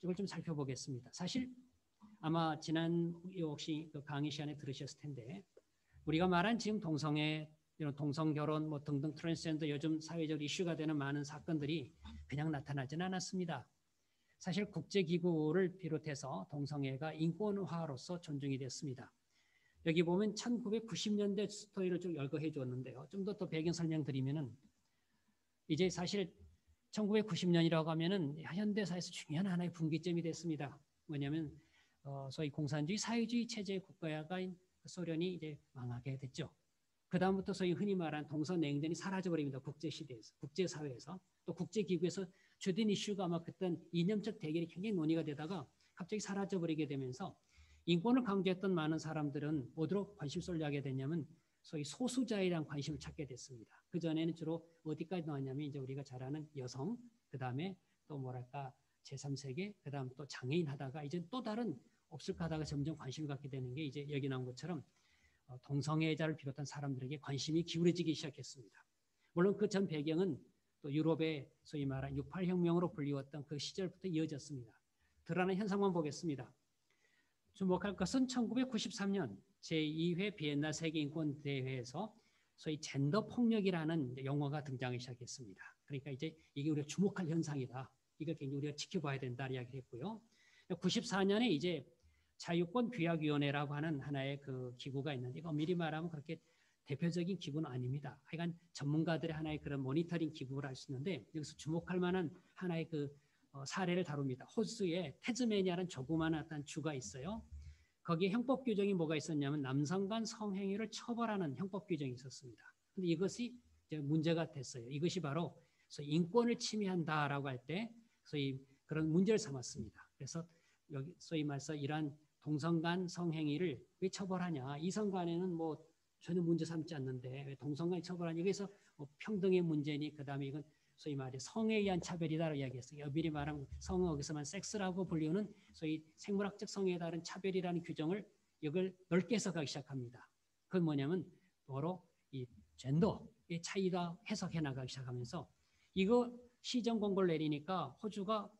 Speaker 1: 이걸 좀 살펴보겠습니다. 사실 아마 지난 혹시 그 강의 시간에 들으셨을 텐데 우리가 말한 지금 동성애, 이런 동성결혼 등등 트랜스젠더 요즘 사회적 이슈가 되는 많은 사건들이 그냥 나타나지는 않았습니다. 사실 국제기구를 비롯해서 동성애가 인권화로서 존중이 됐습니다. 여기 보면 1990년대 스토리를 좀 열거해 주었는데요. 좀 더 배경 설명드리면은 이제 사실 1990년이라고 하면은 현대사에서 중요한 하나의 분기점이 됐습니다. 뭐냐면 소위 공산주의 사회주의 체제의 국가인 소련이 이제 망하게 됐죠. 그 다음부터 소위 흔히 말하는 동서냉전이 사라져버립니다. 국제시대에서, 국제사회에서 또 국제기구에서 주된 이슈가 아마 그땐 이념적 대결이 굉장히 논의가 되다가 갑자기 사라져버리게 되면서 인권을 강조했던 많은 사람들은 어디로 관심을 쏠려하게 됐냐면 소위 소수자에 대한 관심을 찾게 됐습니다. 그전에는 주로 어디까지 나왔냐면 이제 우리가 잘 아는 여성, 그 다음에 또 뭐랄까 제3세계, 그 다음 또 장애인 하다가 이제 또 다른 없을까 하다가 점점 관심을 갖게 되는 게 이제 여기 나온 것처럼 동성애자를 비롯한 사람들에게 관심이 기울어지기 시작했습니다. 물론 그 전 배경은 또 유럽의 소위 말한 68혁명으로 불리웠던 그 시절부터 이어졌습니다. 드러나는 현상만 보겠습니다. 주목할 것은 1993년 제2회 비엔나 세계인권대회에서 소위 젠더 폭력이라는 용어가 등장하기 시작했습니다. 그러니까 이제 이게 우리가 주목할 현상이다. 이걸 굉장히 우리가 지켜봐야 된다 이야기를 했고요. 94년에 이제 자유권 규약위원회라고 하는 하나의 그 기구가 있는데 이거 미리 말하면 그렇게 대표적인 기구는 아닙니다. 하여간 전문가들의 하나의 그런 모니터링 기구를 할 수 있는데 여기서 주목할 만한 하나의 그 사례를 다룹니다. 호주의 태즈메니아라는 조그마한 어떤 주가 있어요. 거기에 형법 규정이 뭐가 있었냐면 남성 간 성행위를 처벌하는 형법 규정이 있었습니다. 근데 이것이 이제 문제가 됐어요. 이것이 바로 소위 인권을 침해한다라고 할 때 소위 그런 문제를 삼았습니다. 그래서 여기 소위 말해서 이러한 동성 간 성행위를 왜 처벌하냐? 이성 간에는 뭐 전혀 문제 삼지 않는데 왜 동성 간에 처벌하냐? 그래서 뭐 평등의 문제니 그다음에 이건 소위 말해 성에 의한 차별이다라고 이야기했어요. 여비리 말하면 성은 여기서만 섹스라고 불리우는 소위 생물학적 성에 따른 차별이라는 규정을 이걸 넓게 해석하기 시작합니다. 그건 뭐냐면 바로 이 젠더의 차이다 해석해 나가기 시작하면서 이거 시정 권고를 내리니까 호주가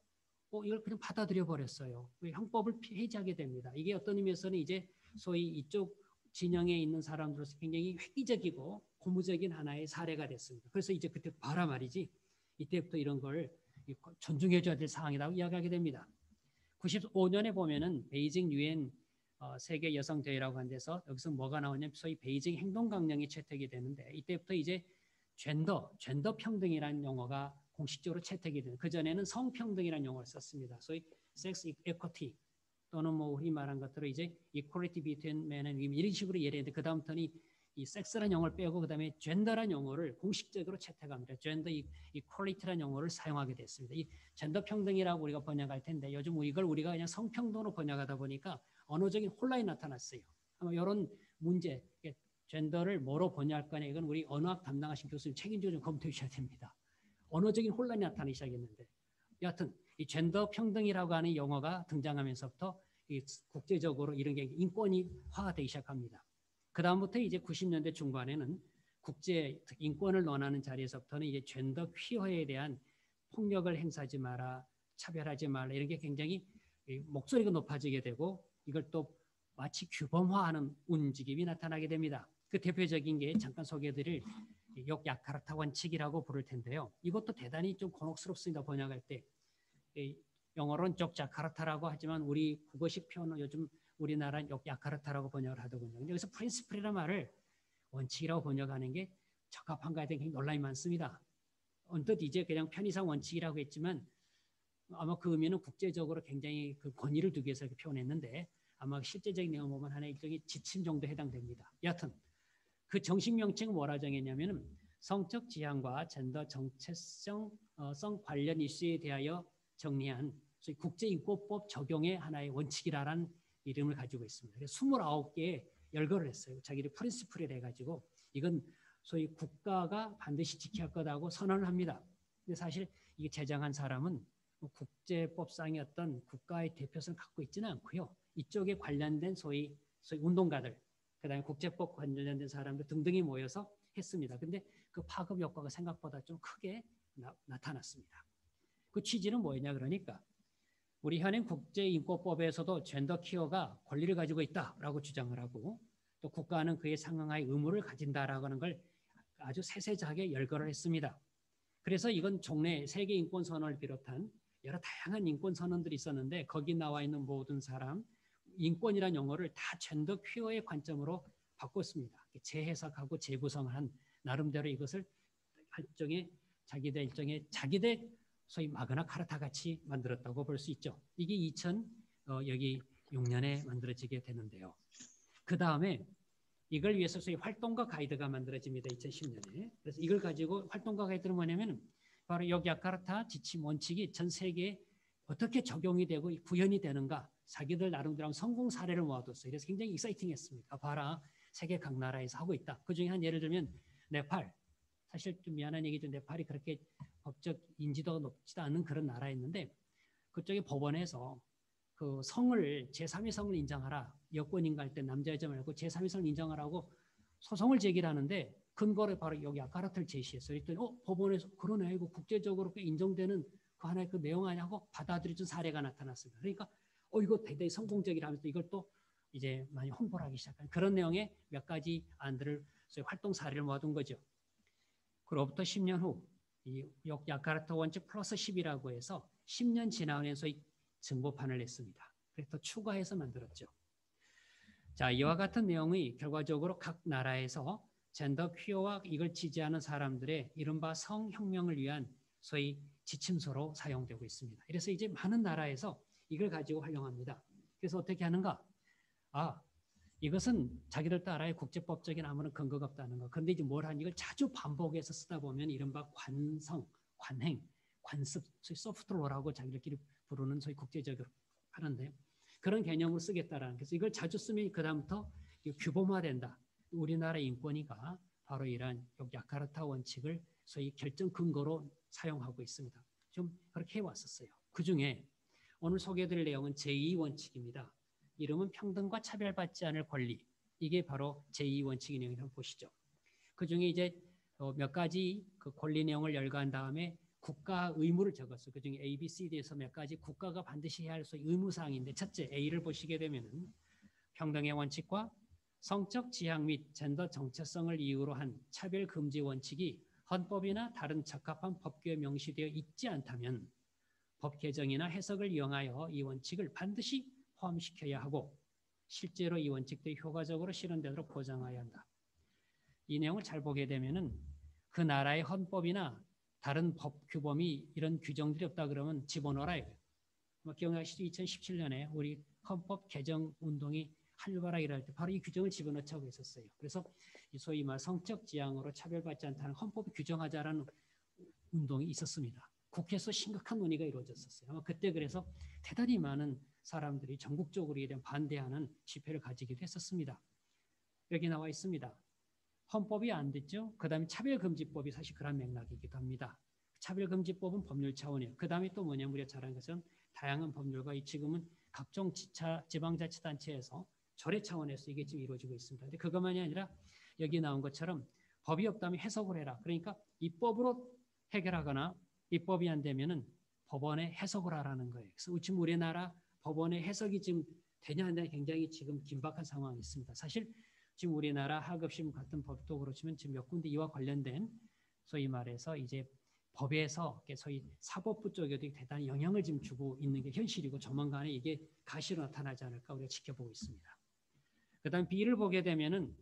Speaker 1: 이걸 그냥 받아들여 버렸어요. 형법을 폐지하게 됩니다. 이게 어떤 의미에서는 이제 소위 이쪽 진영에 있는 사람들로서 굉장히 획기적이고 고무적인 하나의 사례가 됐습니다. 그래서 이제 그때 봐라 말이지. 이때부터 이런 걸 존중해줘야 될 상황이라고 이야기하게 됩니다. 95년에 보면은 베이징 유엔 세계 여성 대회라고 한 데서 여기서 뭐가 나오냐면 소위 베이징 행동 강령이 채택이 되는데 이때부터 이제 젠더 평등이라는 용어가 공식적으로 채택이 되는. 그 전에는 성평등이라는 용어를 썼습니다. 소위 섹스 이퀄티 또는 뭐 우리 말한 것대로 이제 equality between men and women 이런 식으로 예리했는데 그 다음부터는 이 섹스라는 용어를 빼고 그다음에 젠더라는 용어를 공식적으로 채택합니다. 젠더 이퀄리티라는 용어를 사용하게 됐습니다. 이 젠더 평등이라고 우리가 번역할 텐데 요즘 이걸 우리가 그냥 성평등으로 번역하다 보니까 언어적인 혼란이 나타났어요. 아마 이런 문제, 젠더를 뭐로 번역할 거냐 이건 우리 언어학 담당하신 교수님 책임지고 좀 검토해 주셔야 됩니다. 언어적인 혼란이 나타나기 시작했는데 여하튼 이 젠더 평등이라고 하는 용어가 등장하면서부터 국제적으로 이런 게 인권이 화되기 시작합니다. 그 다음부터 이제 90년대 중반에는 국제 인권을 논하는 자리에서부터는 이제 젠더 퀴어에 대한 폭력을 행사하지 마라, 차별하지 말라 이런 게 굉장히 목소리가 높아지게 되고 이걸 또 마치 규범화하는 움직임이 나타나게 됩니다. 그 대표적인 게 잠깐 소개해드릴 욕 야카르타 원칙이라고 부를 텐데요. 이것도 대단히 좀 곤혹스럽습니다. 번역할 때. 영어로는 쪽 자카르타라고 하지만 우리 국어식 표현은 요즘 우리나라는 욕 야카르타라고 번역을 하더군요. 근데 여기서 프린시플이라는 말을 원칙이라고 번역하는 게 적합한가에 대한 논란이 많습니다. 언뜻 이제 그냥 편의상 원칙이라고 했지만 아마 그 의미는 국제적으로 굉장히 그 권위를 두기 위해서 이렇게 표현했는데 아마 실제적인 내용 보면 하나의 일종의 지침 정도에 해당됩니다. 여하튼 그 정식 명칭은 뭐라 정했냐면은 성적 지향과 젠더 정체성 관련 이슈에 대하여 정리한 소위 국제인권법 적용의 하나의 원칙이라는 이름을 가지고 있습니다. 그래서 29개의 열거를 했어요. 자기들 프린시플을 해가지고 이건 소위 국가가 반드시 지켜야 할 거다고 선언을 합니다. 근데 사실 이게 제정한 사람은 국제법상의 어떤 국가의 대표성을 갖고 있지는 않고요. 이쪽에 관련된 소위 운동가들, 그다음에 국제법 관련된 사람들 등등이 모여서 했습니다. 근데 그 파급 효과가 생각보다 좀 크게 나타났습니다. 그 취지는 뭐였냐 그러니까 우리 현행 국제인권법에서도 젠더 키어가 권리를 가지고 있다라고 주장을 하고 또 국가는 그에 상응할 의무를 가진다라고 하는 걸 아주 세세하게 열거를 했습니다. 그래서 이건 종래 세계 인권 선언을 비롯한 여러 다양한 인권 선언들이 있었는데 거기 나와 있는 모든 사람 인권이라는 용어를 다 젠더 퀴어의 관점으로 바꿨습니다. 재해석하고 재구성한 나름대로 이것을 자기들 소위 마그나 카르타 같이 만들었다고 볼 수 있죠. 이게 2006년에 만들어지게 되는데요. 그 다음에 이걸 위해서 소위 활동가 가이드가 만들어집니다. 2010년에. 그래서 이걸 가지고 활동가 가이드는 뭐냐면 바로 여기 야카르타 지침 원칙이 전 세계에 어떻게 적용이 되고 구현이 되는가 자기들 나름대로 성공 사례를 모아뒀어요. 그래서 굉장히 익사이팅했습니다. 봐라 세계 각 나라에서 하고 있다. 그중에 한 예를 들면 네팔. 사실 좀 미안한 얘기죠. 네팔이 그렇게 법적 인지도가 높지도 않은 그런 나라였는데 그쪽에 법원에서 그 성을 제3의 성을 인정하라. 여권인가 할 때 남자 여자 말고 제3의 성을 인정하라고 소송을 제기하는데 근거를 바로 여기 야카르타를 제시했어요. 그랬더니 법원에서 그러네. 이거 국제적으로 인정되는 그 하나의 그 내용 아니냐고 받아들여준 사례가 나타났습니다. 그러니까 이거 대단히 성공적이라면서 이걸 또 이제 많이 홍보를 하기 시작한 그런 내용의 몇 가지 안들을 소위 활동 사례를 모아둔 거죠. 그로부터 10년 후 이 야카르타 원칙 플러스 10이라고 해서 10년 지나면 소위 증보판을 냈습니다. 그래서 더 추가해서 만들었죠. 자, 이와 같은 내용이 결과적으로 각 나라에서 젠더 퀴어와 이걸 지지하는 사람들의 이른바 성혁명을 위한 소위 지침서로 사용되고 있습니다. 그래서 이제 많은 나라에서 이걸 가지고 활용합니다. 그래서 어떻게 하는가? 이것은 자기들 나라의 국제법적인 아무런 근거가 없다는 거. 그런데 이제 뭘 하니 이걸 자주 반복해서 쓰다 보면 이른바 관성, 관행, 관습, 소위 소프트로라고 자기들끼리 부르는 소위 국제적으로 하는데 그런 개념을 쓰겠다라는. 그래서 이걸 자주 쓰면 그 다음부터 규범화된다. 우리나라 인권위가 바로 이러한 야카르타 원칙을 소위 결정 근거로 사용하고 있습니다. 좀 그렇게 해왔었어요. 그 중에 오늘 소개해드릴 내용은 제2원칙입니다. 이름은 평등과 차별받지 않을 권리. 이게 바로 제2원칙의 내용을 한번 보시죠. 그 중에 이제 몇 가지 그 권리 내용을 열거한 다음에 국가 의무를 적었어요. 그 중에 A, B, C, D에서 몇 가지 국가가 반드시 해야 할 의무사항인데 첫째 A를 보시게 되면은 평등의 원칙과 성적 지향 및 젠더 정체성을 이유로 한 차별 금지 원칙이 헌법이나 다른 적합한 법규에 명시되어 있지 않다면 법 개정이나 해석을 이용하여 이 원칙을 반드시 포함시켜야 하고 실제로 이 원칙들이 효과적으로 실현되도록 보장해야 한다. 이 내용을 잘 보게 되면은 그 나라의 헌법이나 다른 법 규범이 이런 규정들이 없다 그러면 집어넣어라 이거예요. 기억나시죠? 2017년에 우리 헌법 개정 운동이 활발하게 일어날 때 바로 이 규정을 집어넣자고 했었어요. 그래서 소위 말 성적 지향으로 차별받지 않다는 헌법을 규정하자라는 운동이 있었습니다. 국회에서 심각한 논의가 이루어졌었어요. 아마 그때 그래서 대단히 많은 사람들이 전국적으로 이에 대한 반대하는 집회를 가지기도 했었습니다. 여기 나와 있습니다. 헌법이 안 됐죠. 그 다음에 차별금지법이 사실 그런 맥락이기도 합니다. 차별금지법은 법률 차원이에요. 그 다음에 또 뭐냐면 우리가 잘 아는 것은 다양한 법률과 지금은 각종 지방자치단체에서 조례 차원에서 이게 지금 이루어지고 있습니다. 근데 그것만이 아니라 여기 나온 것처럼 법이 없다면 해석을 해라. 그러니까 입법으로 해결하거나 입법이 안 되면은 법원에 해석을 하라는 거예요. 그래서 지금 우리나라 법원의 해석이 지금 되냐 안 되냐 굉장히 지금 긴박한 상황이 있습니다. 사실 지금 우리나라 하급심 같은 법도 그렇지만 지금 몇 군데 이와 관련된 소위 말해서 이제 법에서 소위 사법부 쪽에도 대단히 영향을 지금 주고 있는 게 현실이고 조만간에 이게 가시로 나타나지 않을까 우리가 지켜보고 있습니다. 그다음 B를 보게 되면은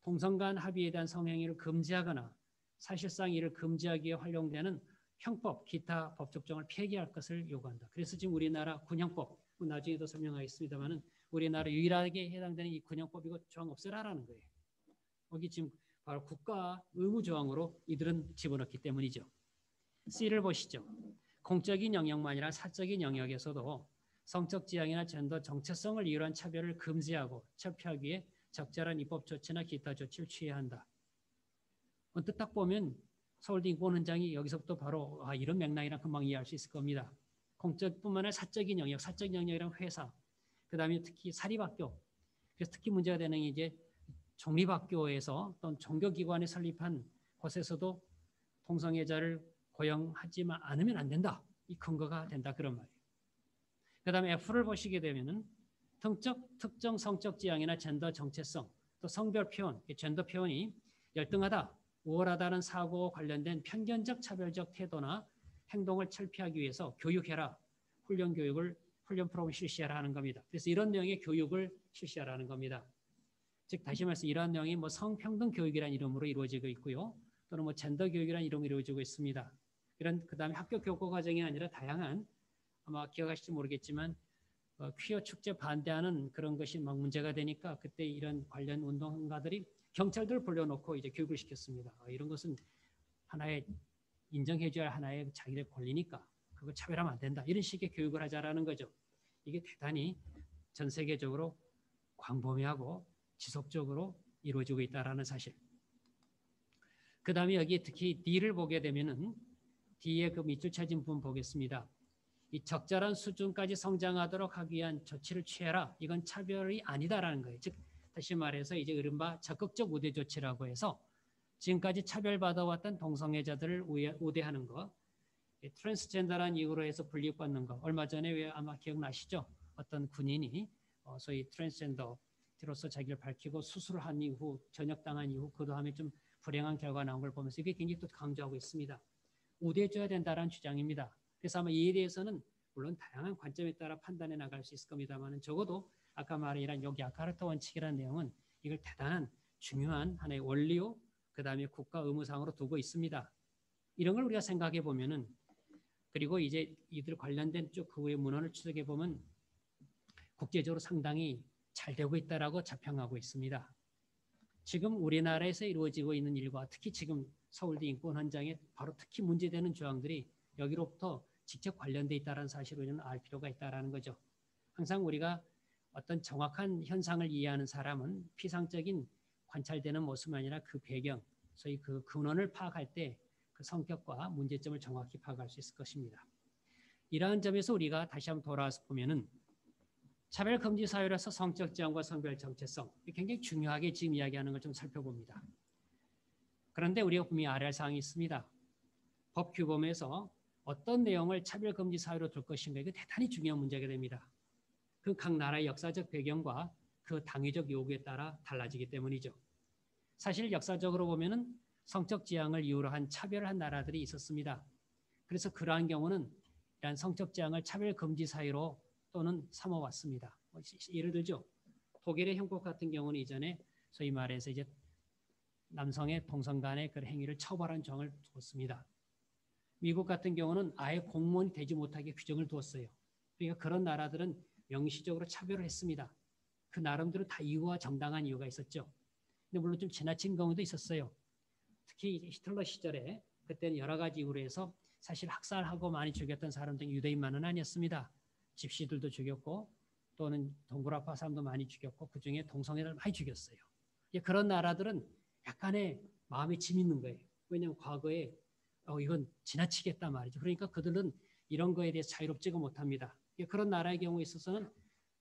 Speaker 1: 동성 간 합의에 대한 성행위를 금지하거나 사실상 이를 금지하기 위해 활용되는 형법, 기타 법적 조항을 폐기할 것을 요구한다. 그래서 지금 우리나라 군형법, 나중에도 설명하겠습니다만은 우리나라 유일하게 해당되는 이 군형법 이거 조항 없애라라는 거예요. 여기 지금 바로 국가 의무 조항으로 이들은 집어넣기 때문이죠. C를 보시죠. 공적인 영역만 아니라 사적인 영역에서도 성적 지향이나 젠더 정체성을 이유로 한 차별을 금지하고 철폐하기 위해 적절한 입법 조치나 기타 조치를 취해야 한다. 언뜻 딱 보면 서울대 인권원장이 여기서부터 바로 이런 맥락이랑 금방 이해할 수 있을 겁니다. 공적뿐만 아니라 사적인 영역, 사적 영역이란 회사, 그 다음에 특히 사립학교. 그래서 특히 문제가 되는 게 이제 종립학교에서 또는 종교기관에 설립한 곳에서도 동성애자를 고용하지만 않으면 안 된다. 이 근거가 된다 그런 말이에요. 그 다음에 F를 보시게 되면은 특정 성적 지향이나 젠더 정체성, 또 성별 표현, 젠더 표현이 열등하다, 우월하다는 사고와 관련된 편견적 차별적 태도나 행동을 철폐하기 위해서 교육해라, 훈련 프로그램을 실시하라 하는 겁니다. 그래서 이런 내용의 교육을 실시하라는 겁니다. 즉 다시 말해서 이러한 내용이 뭐 성평등 교육이라는 이름으로 이루어지고 있고요, 또는 뭐 젠더 교육이라는 이름으로 이루어지고 있습니다. 이런 그 다음에 학교 교과 과정이 아니라 다양한 아마 기억하실지 모르겠지만 퀴어 축제 반대하는 그런 것이 막 문제가 되니까 그때 이런 관련 운동가들이 경찰들을 불러놓고 이제 교육을 시켰습니다. 이런 것은 하나의 인정해줘야 할 하나의 자기의 권리니까 그거 차별하면 안 된다. 이런 식의 교육을 하자라는 거죠. 이게 대단히 전 세계적으로 광범위하고 지속적으로 이루어지고 있다라는 사실. 그 다음에 여기 특히 D를 보게 되면은 D의 그 밑줄 쳐진 부분 보겠습니다. 이 적절한 수준까지 성장하도록 하기 위한 조치를 취해라. 이건 차별이 아니다라는 거예요. 즉 다시 말해서 이제 이른바 적극적 우대 조치라고 해서 지금까지 차별받아왔던 동성애자들을 우대하는 것, 트랜스젠더라는 이유로 해서 불이익받는 것. 얼마 전에 왜 아마 기억나시죠? 어떤 군인이 소위 트랜스젠더 트로서 자기를 밝히고 수술을 한 이후 전역당한 이후 그 다음에 좀 불행한 결과 나온 걸 보면서 이게 굉장히 또 강조하고 있습니다. 우대해줘야 된다는 주장입니다. 그래서 아마 이에 대해서는 물론 다양한 관점에 따라 판단해 나갈 수 있을 겁니다만 적어도 아까 말한 이런 여기 야카르타 원칙이라는 내용은 이걸 대단한 중요한 하나의 원리요 그 다음에 국가 의무상으로 두고 있습니다. 이런 걸 우리가 생각해 보면은 그리고 이제 이들 관련된 쭉 그 후의 문헌을 추적해 보면 국제적으로 상당히 잘 되고 있다라고 자평하고 있습니다. 지금 우리나라에서 이루어지고 있는 일과 특히 지금 서울대 인권 현장에 바로 특히 문제되는 조항들이 여기로부터 직접 관련돼 있다는 사실을 우리는 알 필요가 있다는 거죠. 항상 우리가 어떤 정확한 현상을 이해하는 사람은 피상적인 관찰되는 모습이 아니라 그 배경, 소위 그 근원을 파악할 때 그 성격과 문제점을 정확히 파악할 수 있을 것입니다. 이러한 점에서 우리가 다시 한번 돌아와서 보면은 차별금지 사회로서 성적 지향과 성별 정체성 굉장히 중요하게 지금 이야기하는 걸 좀 살펴봅니다. 그런데 우리가 분명히 알아야 할 사항이 있습니다. 법 규범에서 어떤 내용을 차별금지 사회로 둘 것인가 이게 대단히 중요한 문제가 됩니다. 그 각 나라의 역사적 배경과 그 당위적 요구에 따라 달라지기 때문이죠. 사실 역사적으로 보면은 성적 지향을 이유로 한 차별을 한 나라들이 있었습니다. 그래서 그러한 경우는 이러한 성적 지향을 차별금지 사회로 또는 삼아왔습니다. 예를 들죠. 독일의 형법 같은 경우는 이전에 소위 말해서 이제 남성의 동성 간의 그 행위를 처벌한 조항을 두었습니다. 미국 같은 경우는 아예 공무원이 되지 못하게 규정을 두었어요. 그러니까 그런 나라들은 명시적으로 차별을 했습니다. 그 나름대로 다 이유와 정당한 이유가 있었죠. 근데 물론 좀 지나친 경우도 있었어요. 특히 히틀러 시절에 그때는 여러 가지 이유로 해서 사실 학살하고 많이 죽였던 사람들은 유대인만은 아니었습니다. 집시들도 죽였고 또는 동굴아파 사람도 많이 죽였고 그중에 동성애를 많이 죽였어요. 그런 나라들은 약간의 마음에 짐 있는 거예요. 왜냐하면 과거에 이건 지나치겠다 말이죠. 그러니까 그들은 이런 거에 대해서 자유롭지가 못합니다. 그런 나라의 경우에 있어서는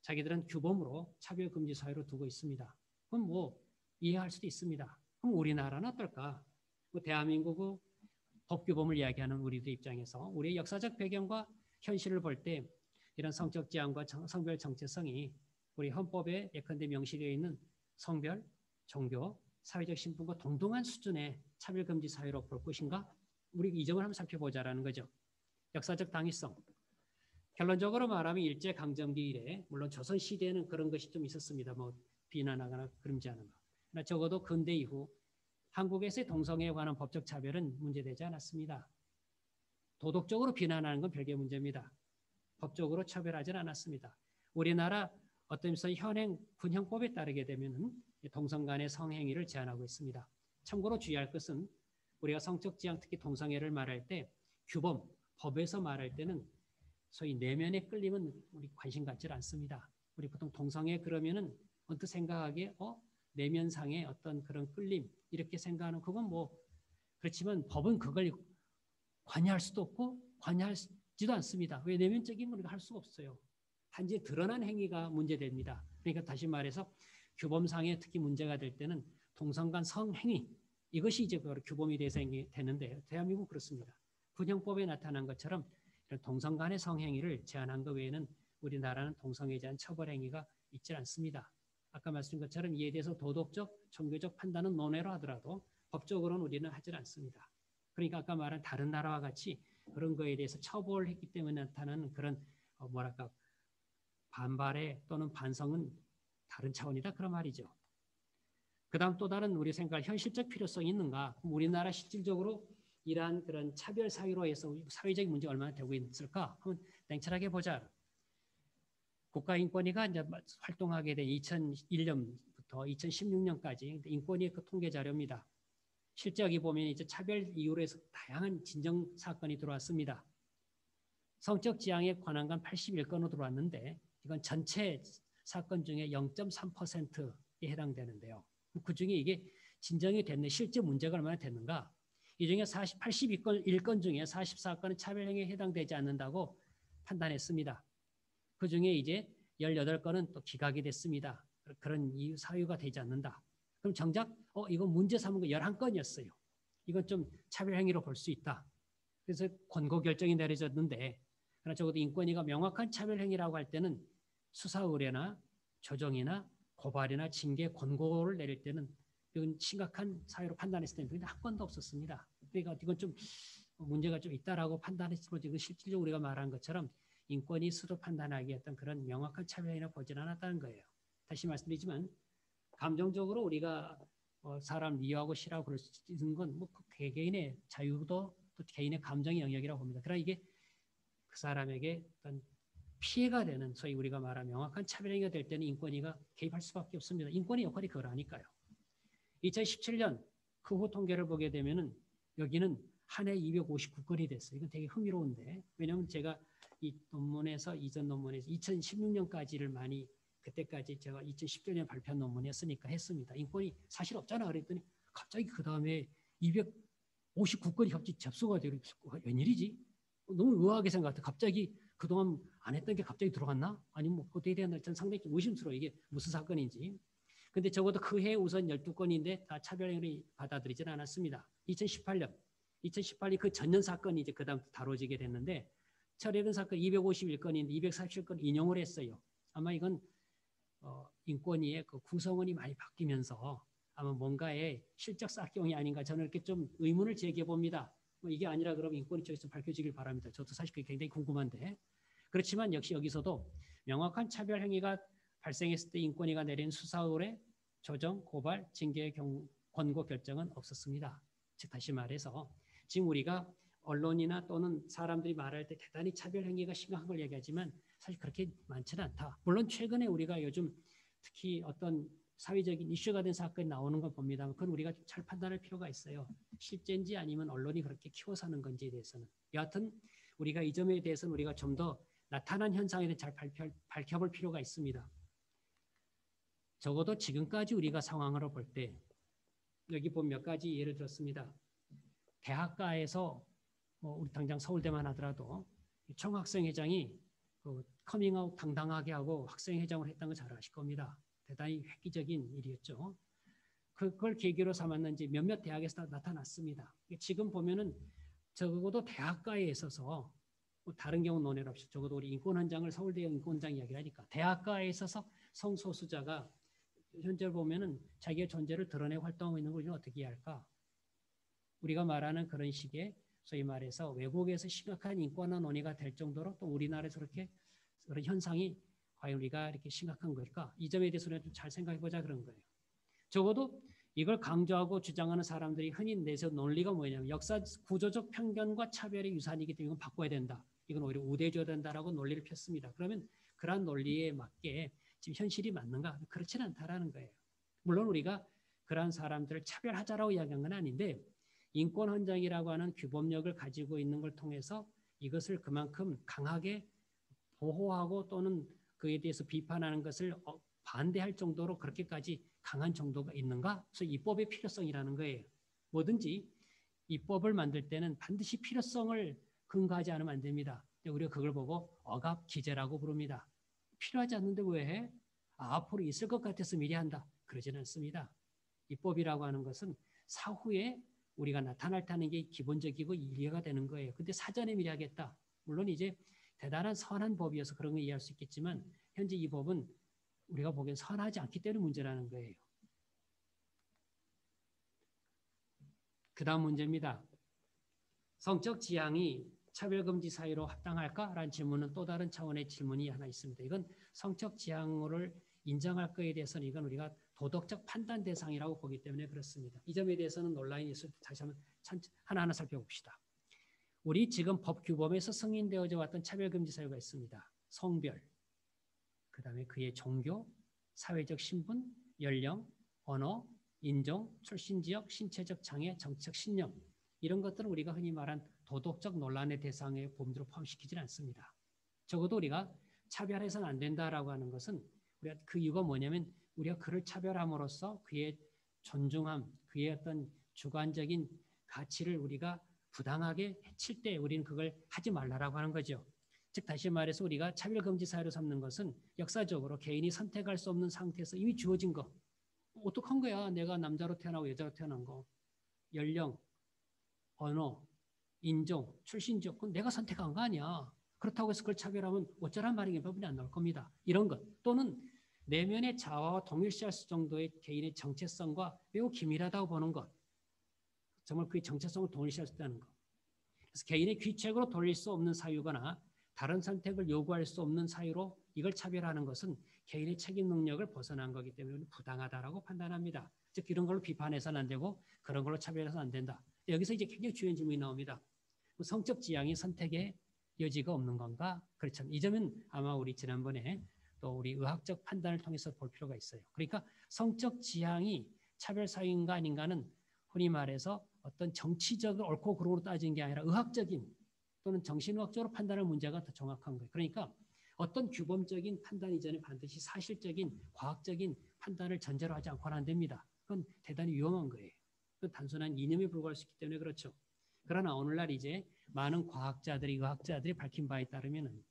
Speaker 1: 자기들은 규범으로 차별금지 사회로 두고 있습니다. 그럼 뭐 이해할 수도 있습니다. 그럼 우리나라는 어떨까? 대한민국의 법규범을 이야기하는 우리들 입장에서 우리의 역사적 배경과 현실을 볼 때 이런 성적 지향과 성별 정체성이 우리 헌법에 예컨대 명시되어 있는 성별, 종교, 사회적 신분과 동등한 수준의 차별금지 사회로 볼 것인가? 우리 이 점을 한번 살펴보자라는 거죠. 역사적 당위성. 결론적으로 말하면 일제강점기 이래 물론 조선시대에는 그런 것이 좀 있었습니다. 뭐 비난하거나 금지하는 거. 그러나 적어도 근대 이후 한국에서의 동성애에 관한 법적 차별은 문제되지 않았습니다. 도덕적으로 비난하는 건 별개의 문제입니다. 법적으로 처벌하지 않았습니다. 우리나라 어떤 면에서 현행 군형법에 따르게 되면 동성 간의 성행위를 제한하고 있습니다. 참고로 주의할 것은 우리가 성적 지향 특히 동성애를 말할 때 규범, 법에서 말할 때는 소위 내면의 끌림은 우리 관심 갖지 않습니다. 우리 보통 동성애 그러면은 언뜻 생각하기에 내면상의 어떤 그런 끌림 이렇게 생각하는 그건 뭐 그렇지만 법은 그걸 관여할 수도 없고 관여하지도 않습니다. 왜 내면적인 건 우리가 할 수가 없어요. 단지 드러난 행위가 문제됩니다. 그러니까 다시 말해서 규범상에 특히 문제가 될 때는 동성 간 성행위 이것이 이제 규범이 되는데 대한민국은 그렇습니다. 군형법에 나타난 것처럼 이런 동성 간의 성행위를 제한한 것 외에는 우리나라는 동성애에 대한 처벌 행위가 있지 않습니다. 아까 말씀드린 것처럼 이에 대해서 도덕적, 종교적 판단은 논외로 하더라도 법적으로는 우리는 하지 않습니다. 그러니까 아까 말한 다른 나라와 같이 그런 거에 대해서 처벌했기 때문에 나타나는 그런 반발의 또는 반성은 다른 차원이다 그런 말이죠. 그다음 또 다른 우리 생각할 현실적 필요성이 있는가? 우리나라 실질적으로 이러한 그런 차별 사유로 해서 사회적인 문제가 얼마나 되고 있을까? 한번 냉철하게 보자. 국가인권위가 이제 활동하게 된 2001년부터 2016년까지 인권위의 그 통계 자료입니다. 실제 여기 보면 이제 차별 이유로 해서 다양한 진정 사건이 들어왔습니다. 성적 지향에 관한 건 81건으로 들어왔는데 이건 전체 사건 중에 0.3%에 해당되는데요. 그중에 이게 진정이 됐네, 실제 문제가 얼마나 됐는가? 이 중에 81건 중에 44건은 차별행위에 해당되지 않는다고 판단했습니다. 그중에 이제 18건은 또 기각이 됐습니다. 그런 이유 사유가 되지 않는다. 그럼 정작 이건 문제 삼은 거 11건이었어요. 이건 좀 차별행위로 볼 수 있다. 그래서 권고 결정이 내려졌는데 그러나 적어도 인권위가 명확한 차별행위라고 할 때는 수사 의뢰나 조정이나 고발이나 징계, 권고를 내릴 때는 이건 심각한 사회로 판단했을 때는 근데 한 건도 없었습니다. 그러니까 이건 좀 문제가 좀 있다라고 판단했지만 지금 실질적으로 우리가 말한 것처럼 인권이 스스로 판단하기에 어떤 그런 명확한 차별이나 보질 않았다는 거예요. 다시 말씀드리지만 감정적으로 우리가 사람 미워하고 싫어하고 그럴 수 있는 건뭐 개개인의 자유도 또 개인의 감정의 영역이라고 봅니다. 그러나 이게 그 사람에게 어떤 피해가 되는 소위 우리가 말하는 명확한 차별행위가 될 때는 인권위가 개입할 수밖에 없습니다. 인권위 역할이 그러니까요. 2017년 그 후 통계를 보게 되면은 여기는 한 해 259건이 됐어요. 이건 되게 흥미로운데 왜냐하면 제가 이 논문에서 이전 논문에서 2016년까지를 많이 그때까지 제가 2017년 발표한 논문이었으니까 했습니다. 인권이 사실 없잖아 그랬더니 갑자기 그 다음에 259건이 갑자기 접수가 되고 웬일이지? 너무 의아하게 생각했다. 갑자기 그동안 안 했던 게 갑자기 들어갔나? 아니면 뭐 그때에 대한 전 상당히 좀 의심스러워 이게 무슨 사건인지. 근데 적어도 그 해 우선 12건인데 다 차별행위를 받아들이지는 않았습니다. 2018년 그 전년 사건이 이제 그다음 다뤄지게 됐는데 차별행 사건 251건인데 247건 인용을 했어요. 아마 이건 인권위의 그 구성원이 많이 바뀌면서 아마 뭔가의 실적 작용이 아닌가 저는 이렇게 좀 의문을 제기해 봅니다. 뭐 이게 아니라 그럼 인권위 쪽에서 밝혀지길 바랍니다. 저도 사실 그게 굉장히 궁금한데 그렇지만 역시 여기서도 명확한 차별 행위가 발생했을 때 인권위가 내린 수사 의뢰, 조정, 고발, 징계 권고 결정은 없었습니다. 즉 다시 말해서 지금 우리가 언론이나 또는 사람들이 말할 때 대단히 차별 행위가 심각한 걸 얘기하지만 사실 그렇게 많지는 않다. 물론 최근에 우리가 요즘 특히 어떤 사회적인 이슈가 된 사건이 나오는 걸 봅니다. 그건 우리가 좀 잘 판단할 필요가 있어요. 실제인지 아니면 언론이 그렇게 키워서 하는 건지에 대해서는. 여하튼 우리가 이 점에 대해서는 우리가 좀 더 나타난 현상에 대해 잘 밝혀볼 필요가 있습니다. 적어도 지금까지 우리가 상황으로 볼 때 여기 보면 몇 가지 예를 들었습니다. 대학가에서 우리 당장 서울대만 하더라도 총학생회장이 커밍아웃 당당하게 하고 학생회장을 했다는 거 잘 아실 겁니다. 대단히 획기적인 일이었죠. 그걸 계기로 삼았는지 몇몇 대학에서 나타났습니다. 지금 보면은 적어도 대학가에 있어서 다른 경우 논의를 없이 적어도 우리 인권헌장을 서울대 인권헌장 이야기를 하니까 대학가에 있어서 성소수자가 현재 보면은 자기의 존재를 드러내고 활동하고 있는 걸 우리는 어떻게 이해할까? 우리가 말하는 그런 식의 소위 말해서 외국에서 심각한 인권화 논의가 될 정도로 또 우리나라에서 그렇게 그런 현상이 과연 우리가 이렇게 심각한 걸까? 이 점에 대해서 우리가 좀 잘 생각해보자 그런 거예요. 적어도 이걸 강조하고 주장하는 사람들이 흔히 내세운 논리가 뭐냐면 역사 구조적 편견과 차별의 유산이기 때문에 이건 바꿔야 된다. 이건 오히려 우대해줘야 된다라고 논리를 폈습니다. 그러면 그러한 논리에 맞게 지금 현실이 맞는가? 그렇지는 않다라는 거예요. 물론 우리가 그러한 사람들을 차별하자라고 이야기한 건 아닌데 인권헌장이라고 하는 규범력을 가지고 있는 걸 통해서 이것을 그만큼 강하게 보호하고 또는 그에 대해서 비판하는 것을 반대할 정도로 그렇게까지 강한 정도가 있는가? 그래서 입법의 필요성이라는 거예요. 뭐든지 입법을 만들 때는 반드시 필요성을 근거하지 않으면 안 됩니다. 우리가 그걸 보고 억압 기재라고 부릅니다. 필요하지 않는데 왜 해? 앞으로 있을 것 같아서 미리 한다. 그러지는 않습니다. 입법이라고 하는 것은 사후에 우리가 나타날 게 기본적이고 이해가 되는 거예요. 근데 사전에 미리 하겠다. 물론 이제 대단한 선한 법이어서 그런 걸 이해할 수 있겠지만 현재 이 법은 우리가 보기엔 선하지 않기 때문에 문제라는 거예요. 그 다음 문제입니다. 성적 지향이 차별금지 사유로 합당할까라는 질문은 또 다른 차원의 질문이 하나 있습니다. 이건 성적 지향을 인정할 거에 대해서는 이건 우리가 도덕적 판단 대상이라고 보기 때문에 그렇습니다. 이 점에 대해서는 논란이 있을 때 다시 한번 하나하나 살펴봅시다. 우리 지금 법 규범에서 승인되어져 왔던 차별금지 사유가 있습니다. 성별, 그 다음에 그의 종교, 사회적 신분, 연령, 언어, 인종, 출신 지역, 신체적 장애, 정치적 신념 이런 것들은 우리가 흔히 말한 도덕적 논란의 대상의 범주로 포함시키지는 않습니다. 적어도 우리가 차별해서는 안 된다라고 하는 것은 우리가 그 이유가 뭐냐면 우리가 그를 차별함으로써 그의 존중함, 그의 어떤 주관적인 가치를 우리가 부당하게 해칠 때 우리는 그걸 하지 말라라고 하는 거죠. 즉 다시 말해서 우리가 차별금지 사유로 삼는 것은 역사적으로 개인이 선택할 수 없는 상태에서 이미 주어진 거. 어떡한 거야? 내가 남자로 태어나고 여자로 태어난 거. 연령, 언어, 인종, 출신 지역, 그건 내가 선택한 거 아니야. 그렇다고 해서 그걸 차별하면 어쩌란 말이긴 법이 안 나올 겁니다. 이런 것 또는
Speaker 3: 내면의 자아와 동일시할 수 정도의 개인의 정체성과 매우 기밀하다고 보는 것. 정말 그의 정체성을 동일시할 수 있다는 것. 그래서 개인의 귀책으로 돌릴 수 없는 사유거나 다른 선택을 요구할 수 없는 사유로 이걸 차별하는 것은 개인의 책임 능력을 벗어난 거기 때문에 부당하다라고 판단합니다. 즉 이런 걸로 비판해서는 안 되고 그런 걸로 차별해서는 안 된다. 여기서 이제 굉장히 중요한 질문이 나옵니다. 성적 지향이 선택의 여지가 없는 건가? 그렇죠. 이 점은 아마 우리 지난번에 또 우리 의학적 판단을 통해서 볼 필요가 있어요. 그러니까 성적 지향이 차별 사유인가 아닌가는 흔히 말해서 어떤 정치적인 옳고 그름으로 따지는 게 아니라 의학적인 또는 정신의학적으로 판단할 문제가 더 정확한 거예요. 그러니까 어떤 규범적인 판단 이전에 반드시 사실적인 과학적인 판단을 전제로 하지 않고는 안 됩니다. 그건 대단히 위험한 거예요. 그건 단순한 이념에 불과할 수 있기 때문에 그렇죠. 그러나 오늘날 이제 많은 과학자들이 의학자들이 밝힌 바에 따르면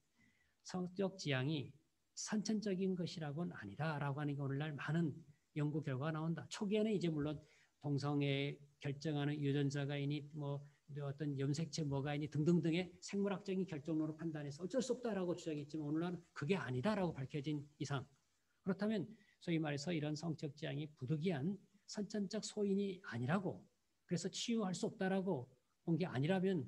Speaker 3: 성적 지향이 선천적인 것이라고는 아니다라고 하는 게 오늘날 많은 연구 결과가 나온다. 초기에는 이제 물론 동성애 결정하는 유전자가 있니 뭐 어떤 염색체 뭐가 있니 등등등의 생물학적인 결정론으로 판단해서 어쩔 수 없다라고 주장했지만 오늘날은 그게 아니다라고 밝혀진 이상 그렇다면 소위 말해서 이런 성적 지향이 부득이한 선천적 소인이 아니라고 그래서 치유할 수 없다라고 본 게 아니라면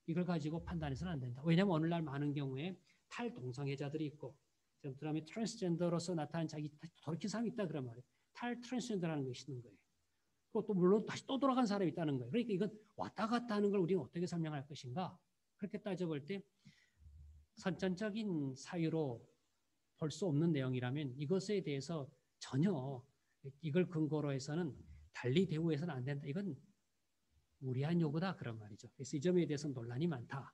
Speaker 3: 이걸 가지고 판단해서는 안 된다. 왜냐하면 오늘날 많은 경우에 탈동성애자들이 있고 그다음에 트랜스젠더로서 나타난 자기 돌이킨 사람이 있다 그런 말이에요. 탈트랜스젠더라는 것이 있는 거예요. 또 물론 다시 또 돌아간 사람이 있다는 거예요. 그러니까 이건 왔다 갔다 하는 걸 우리는 어떻게 설명할 것인가? 그렇게 따져볼 때 선천적인 사유로 볼 수 없는 내용이라면 이것에 대해서 전혀 이걸 근거로 해서는 달리 대우해서는 안 된다. 이건 무리한 요구다 그런 말이죠. 그래서 이 점에 대해서 논란이 많다.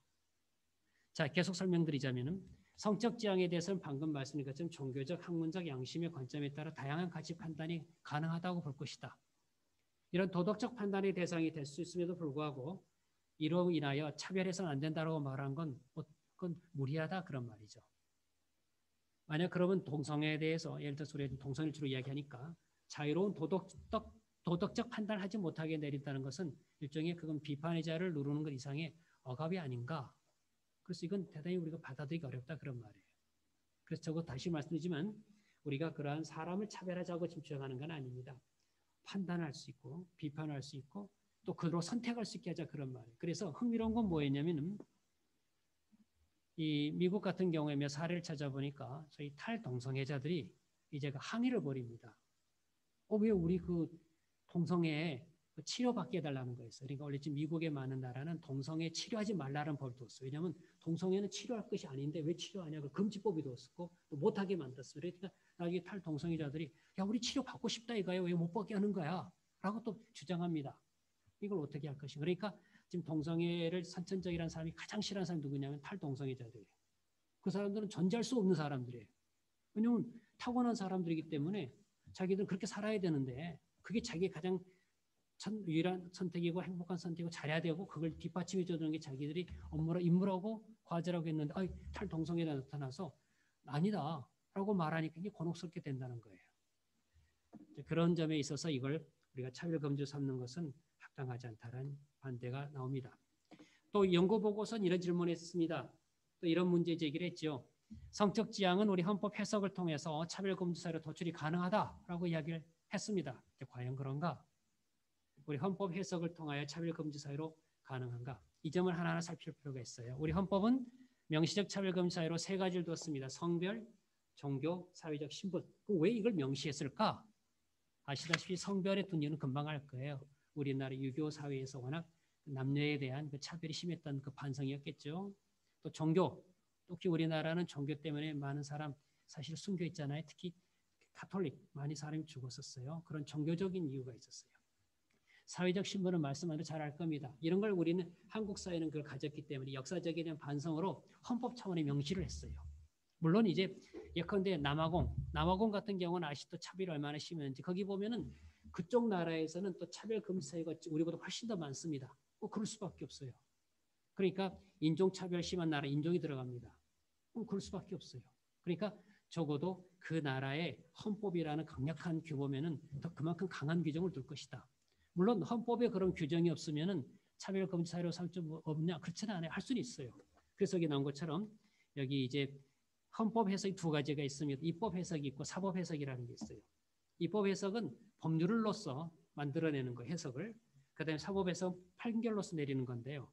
Speaker 3: 자, 계속 설명드리자면은 성적 지향에 대해서는 방금 말씀드린 것처럼 종교적, 학문적, 양심의 관점에 따라 다양한 가치 판단이 가능하다고 볼 것이다. 이런 도덕적 판단의 대상이 될 수 있음에도 불구하고 이로 인하여 차별해서는 안 된다고 말한 건 그건 무리하다 그런 말이죠. 만약 그러면 동성애에 대해서 예를 들어서 우리가 동성애를 주로 이야기하니까 자유로운 도덕적 판단을 하지 못하게 내린다는 것은 일종의 그건 비판의 자를 누르는 것 이상의 억압이 아닌가. 그래서 이건 대단히 우리가 받아들이기 어렵다 그런 말이에요. 그래서 저거 다시 말씀드리지만 우리가 그러한 사람을 차별하자고 지금 주장하는 건 아닙니다. 판단할 수 있고 비판할 수 있고 또 그대로 선택할 수 있게 하자 그런 말이에요. 그래서 흥미로운 건 뭐였냐면은 이 미국 같은 경우에 몇 사례를 찾아보니까 저희 탈동성애자들이 이제 항의를 벌입니다. 왜 우리 그 동성애 치료받게 해달라는 거였어요. 그러니까 원래 지금 미국의 많은 나라는 동성애 치료하지 말라는 법을 뒀어요. 왜냐하면 동성애는 치료할 것이 아닌데 왜 치료하냐고 금지법이 뒀었고 또 못하게 만들었어요. 그러니까 나중에 탈동성애자들이 야 우리 치료받고 싶다 이거예요. 왜 못 받게 하는 거야? 라고 또 주장합니다. 이걸 어떻게 할 것인가. 그러니까 지금 동성애를 선천적이라는 사람이 가장 싫어하는 사람이 누구냐면 탈동성애자들이에요. 그 사람들은 존재할 수 없는 사람들이에요. 왜냐하면 타고난 사람들이기 때문에 자기들은 그렇게 살아야 되는데 그게 자기의 가장 유일한 선택이고 행복한 선택이고 잘해야 되고 그걸 뒷받침해 주는 게 자기들이 임무라고 과제라고 했는데 탈동성애가 나타나서 아니다 라고 말하니까 굉장히 곤혹스럽게 된다는 거예요. 그런 점에 있어서 이걸 우리가 차별금지로 삼는 것은 합당하지 않다는 반대가 나옵니다. 또 연구보고서는 이런 질문을 했습니다. 또 이런 문제 제기를 했죠. 성적 지향은 우리 헌법 해석을 통해서 차별금지 사유로 도출이 가능하다라고 이야기를 했습니다. 과연 그런가? 우리 헌법 해석을 통하여 차별금지 사유로 가능한가? 이 점을 하나하나 살필 필요가 있어요. 우리 헌법은 명시적 차별금지 사유로 세 가지를 뒀습니다. 성별, 종교, 사회적 신분. 왜 이걸 명시했을까? 아시다시피 성별에 둔 이유는 금방 알 거예요. 우리나라 유교 사회에서 워낙 남녀에 대한 그 차별이 심했던 그 반성이었겠죠. 또 종교, 특히 우리나라는 종교 때문에 많은 사람 사실 숨겨 있잖아요. 특히 가톨릭 많이 사람이 죽었었어요. 그런 종교적인 이유가 있었어요. 사회적 신분은 말씀한 대로 잘 알 겁니다. 이런 걸 우리는 한국 사회는 그걸 가졌기 때문에 역사적인 반성으로 헌법 차원의 명시를 했어요. 물론 이제 예컨대 남아공 같은 경우는 아직도 차별이 얼마나 심했는지 거기 보면은 그쪽 나라에서는 또 차별 금지 사유가 우리보다 훨씬 더 많습니다. 그럴 수밖에 없어요. 그러니까 인종차별 심한 나라 인종이 들어갑니다. 그럴 수밖에 없어요. 그러니까 적어도 그 나라의 헌법이라는 강력한 규범에는 더 그만큼 강한 규정을 둘 것이다. 물론 헌법에 그런 규정이 없으면은 차별금지 사유로 삼지 없냐 그렇지는 않아요. 할 수는 있어요. 그래서 여기 나온 것처럼 여기 이제 헌법 해석이 두 가지가 있습니다. 입법 해석이 있고 사법 해석이라는 게 있어요. 입법 해석은 법률로서 만들어내는 거 해석을, 그다음에 사법 해석 판결로서 내리는 건데요.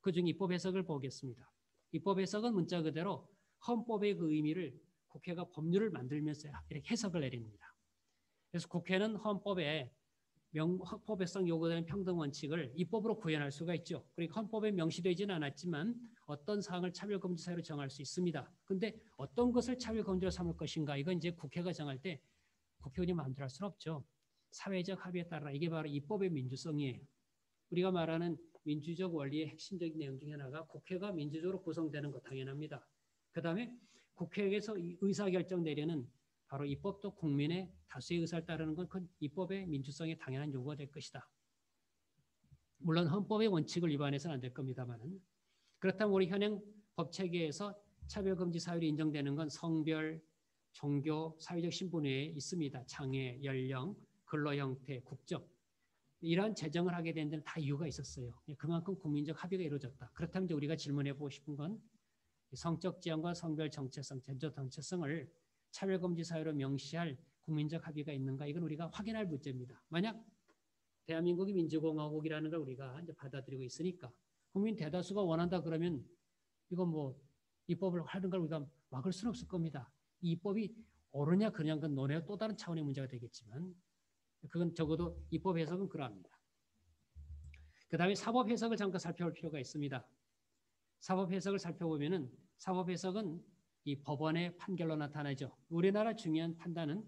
Speaker 3: 그중 입법 해석을 보겠습니다. 입법 해석은 문자 그대로 헌법의 그 의미를 국회가 법률을 만들면서 이렇게 해석을 내립니다. 그래서 국회는 헌법의 헌법에서 요구되는 평등 원칙을 입법으로 구현할 수가 있죠. 그러니까 헌법에 명시되지는 않았지만 어떤 사항을 차별금지 사유로 정할 수 있습니다. 그런데 어떤 것을 차별금지로 삼을 것인가, 이건 이제 국회가 정할 때 국회의원이 마음대로 할 수는 없죠. 사회적 합의에 따라 이게 바로 입법의 민주성이에요. 우리가 말하는 민주적 원리의 핵심적인 내용 중에 하나가 국회가 민주적으로 구성되는 것 당연합니다. 그다음에 국회에서 의사결정 내리는 바로 입법도 국민의 다수의 의사를 따르는 건 그 입법의 민주성에 당연한 요구가 될 것이다. 물론 헌법의 원칙을 위반해서는 안 될 겁니다만, 그렇다면 우리 현행 법체계에서 차별금지 사유로 인정되는 건 성별, 종교, 사회적 신분 외에 있습니다. 장애, 연령, 근로 형태, 국적. 이러한 제정을 하게 된 데는 다 이유가 있었어요. 그만큼 국민적 합의가 이루어졌다. 그렇다면 이제 우리가 질문해 보고 싶은 건 성적 지향과 성별 정체성, 젠더 정체성을 차별금지 사유로 명시할 국민적 합의가 있는가? 이건 우리가 확인할 문제입니다. 만약 대한민국이 민주공화국이라는 걸 우리가 이제 받아들이고 있으니까 국민 대다수가 원한다 그러면 이건 뭐 입법을 하는 걸 우리가 막을 수는 없을 겁니다. 이 입법이 옳으냐 그러냐 건 논의와 또 다른 차원의 문제가 되겠지만 그건 적어도 입법 해석은 그러합니다. 그 다음에 사법 해석을 잠깐 살펴볼 필요가 있습니다. 사법 해석을 살펴보면은 사법 해석은 이 법원의 판결로 나타나죠. 우리나라 중요한 판단은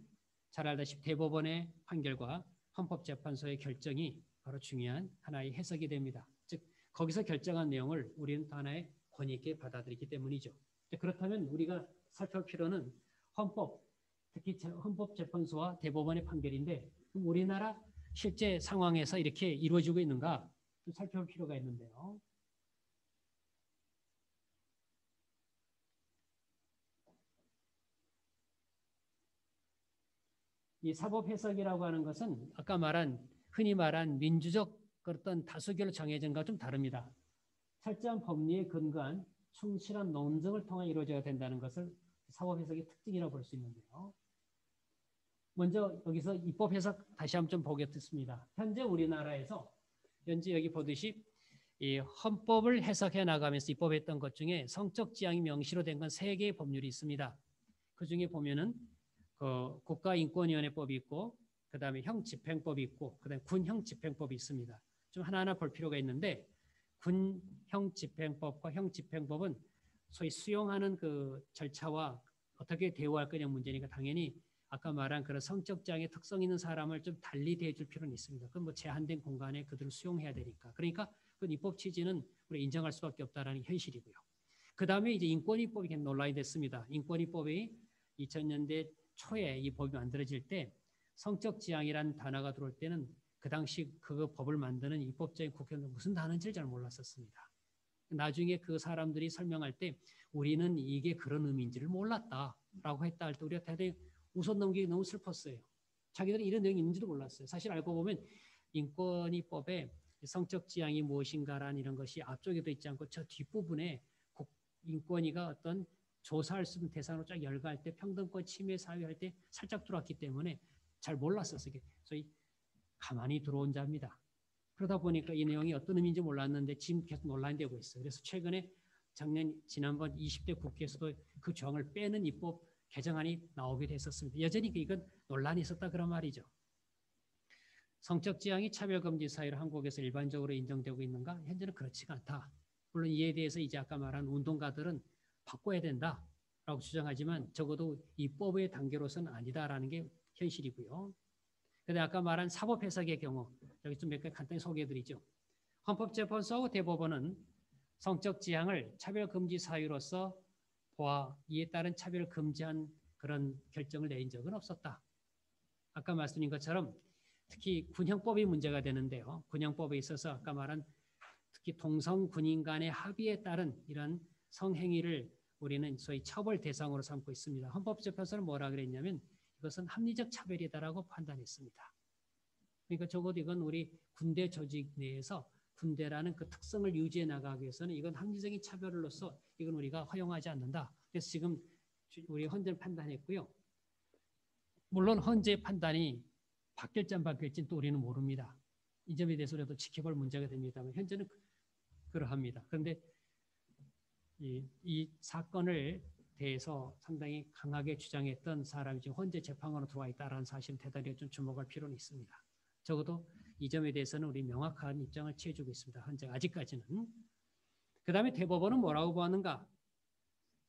Speaker 3: 잘 알다시피 대법원의 판결과 헌법재판소의 결정이 바로 중요한 하나의 해석이 됩니다. 즉 거기서 결정한 내용을 우리는 하나의 권위 있게 받아들이기 때문이죠. 그렇다면 우리가 살펴볼 필요는 헌법, 특히 헌법재판소와 대법원의 판결인데 그럼 우리나라 실제 상황에서 이렇게 이루어지고 있는가 좀 살펴볼 필요가 있는데요. 이 사법 해석이라고 하는 것은 아까 흔히 말한 민주적 어떤 다수결로 정해진 것과 좀 다릅니다. 철저한 법리에 근거한 충실한 논증을 통해 이루어져야 된다는 것을 사법 해석의 특징이라고 볼 수 있는데요. 먼저 여기서 입법 해석 다시 한번 좀 보겠습니다. 현재 우리나라에서 여기 보듯이 이 헌법을 해석해 나가면서 입법했던 것 중에 성적 지향이 명시로 된 건 3개의 법률이 있습니다. 그 중에 보면은 국가인권위원회법이 있고, 그 다음에 형집행법이 있고, 그 다음에 군형집행법이 있습니다. 좀 하나하나 볼 필요가 있는데, 군형집행법과 형집행법은 소위 수용하는 그 절차와 어떻게 대우할 거냐 문제니까 당연히 아까 말한 그런 성적 지향의 특성 있는 사람을 좀 달리 대해줄 필요는 있습니다. 그건 뭐 제한된 공간에 그들을 수용해야 되니까. 그러니까 그 입법 취지는 우리 인정할 수밖에 없다라는 현실이고요. 그 다음에 이제 인권위법이 논란이 됐습니다. 인권위법이 2000년대 초에 이 법이 만들어질 때 성적 지향이라는 단어가 들어올 때는 그 당시 그 법을 만드는 입법자인 국회의원들 무슨 단어인지를 잘 몰랐었습니다. 나중에 그 사람들이 설명할 때 우리는 이게 그런 의미인지를 몰랐다라고 했다 할 때 우리가 대단히 웃어 넘기기 너무 슬펐어요. 자기들은 이런 내용이 있는지도 몰랐어요. 사실 알고 보면 인권위법에 성적 지향이 무엇인가라는 이런 것이 앞쪽에도 있지 않고 저 뒷부분에 인권위가 어떤 조사할 수 있는 대상으로 쫙 열거할 때 평등권 침해 사유할 때 살짝 들어왔기 때문에 잘 몰랐었어요. 소위 가만히 들어온 자입니다. 그러다 보니까 이 내용이 어떤 의미인지 몰랐는데 지금 계속 논란이 되고 있어요. 그래서 최근에 지난번 20대 국회에서도 그 조항을 빼는 입법 개정안이 나오기도 했었습니다. 여전히 이건 논란이 있었다 그런 말이죠. 성적 지향이 차별금지 사유로 한국에서 일반적으로 인정되고 있는가? 현재는 그렇지가 않다. 물론 이에 대해서 이제 아까 말한 운동가들은 바꿔야 된다라고 주장하지만 적어도 입법의 단계로서는 아니다라는 게 현실이고요. 그런데 아까 말한 사법 해석의 경우 여기 좀 몇 개 간단히 소개해드리죠. 헌법재판소하고 대법원은 성적 지향을 차별금지 사유로서 보아 이에 따른 차별을 금지한 그런 결정을 내린 적은 없었다. 아까 말씀드린 것처럼 특히 군형법이 문제가 되는데요. 군형법에 있어서 아까 말한 특히 동성 군인 간의 합의에 따른 이런 성행위를 우리는 소위 처벌 대상으로 삼고 있습니다. 헌법재판소는 뭐라 그랬냐면 이것은 합리적 차별이다라고 판단했습니다. 그러니까 적어도 이건 우리 군대 조직 내에서 군대라는 그 특성을 유지해 나가기 위해서는 이건 합리적인 차별로서 이건 우리가 허용하지 않는다. 그래서 지금 우리 헌재는 판단했고요. 물론 헌재 판단이 바뀔지 안 바뀔지는 또 우리는 모릅니다. 이 점에 대해서 우리도 지켜볼 문제가 됩니다만 현재는 그러합니다. 그런데 이 사건을 대해서 상당히 강하게 주장했던 사람이 지금 헌재 재판관으로 들어와 있다는 사실은 대단히 좀 주목할 필요는 있습니다. 적어도 이 점에 대해서는 우리 명확한 입장을 취해주고 있습니다. 헌재 아직까지는. 그 다음에 대법원은 뭐라고 보았는가?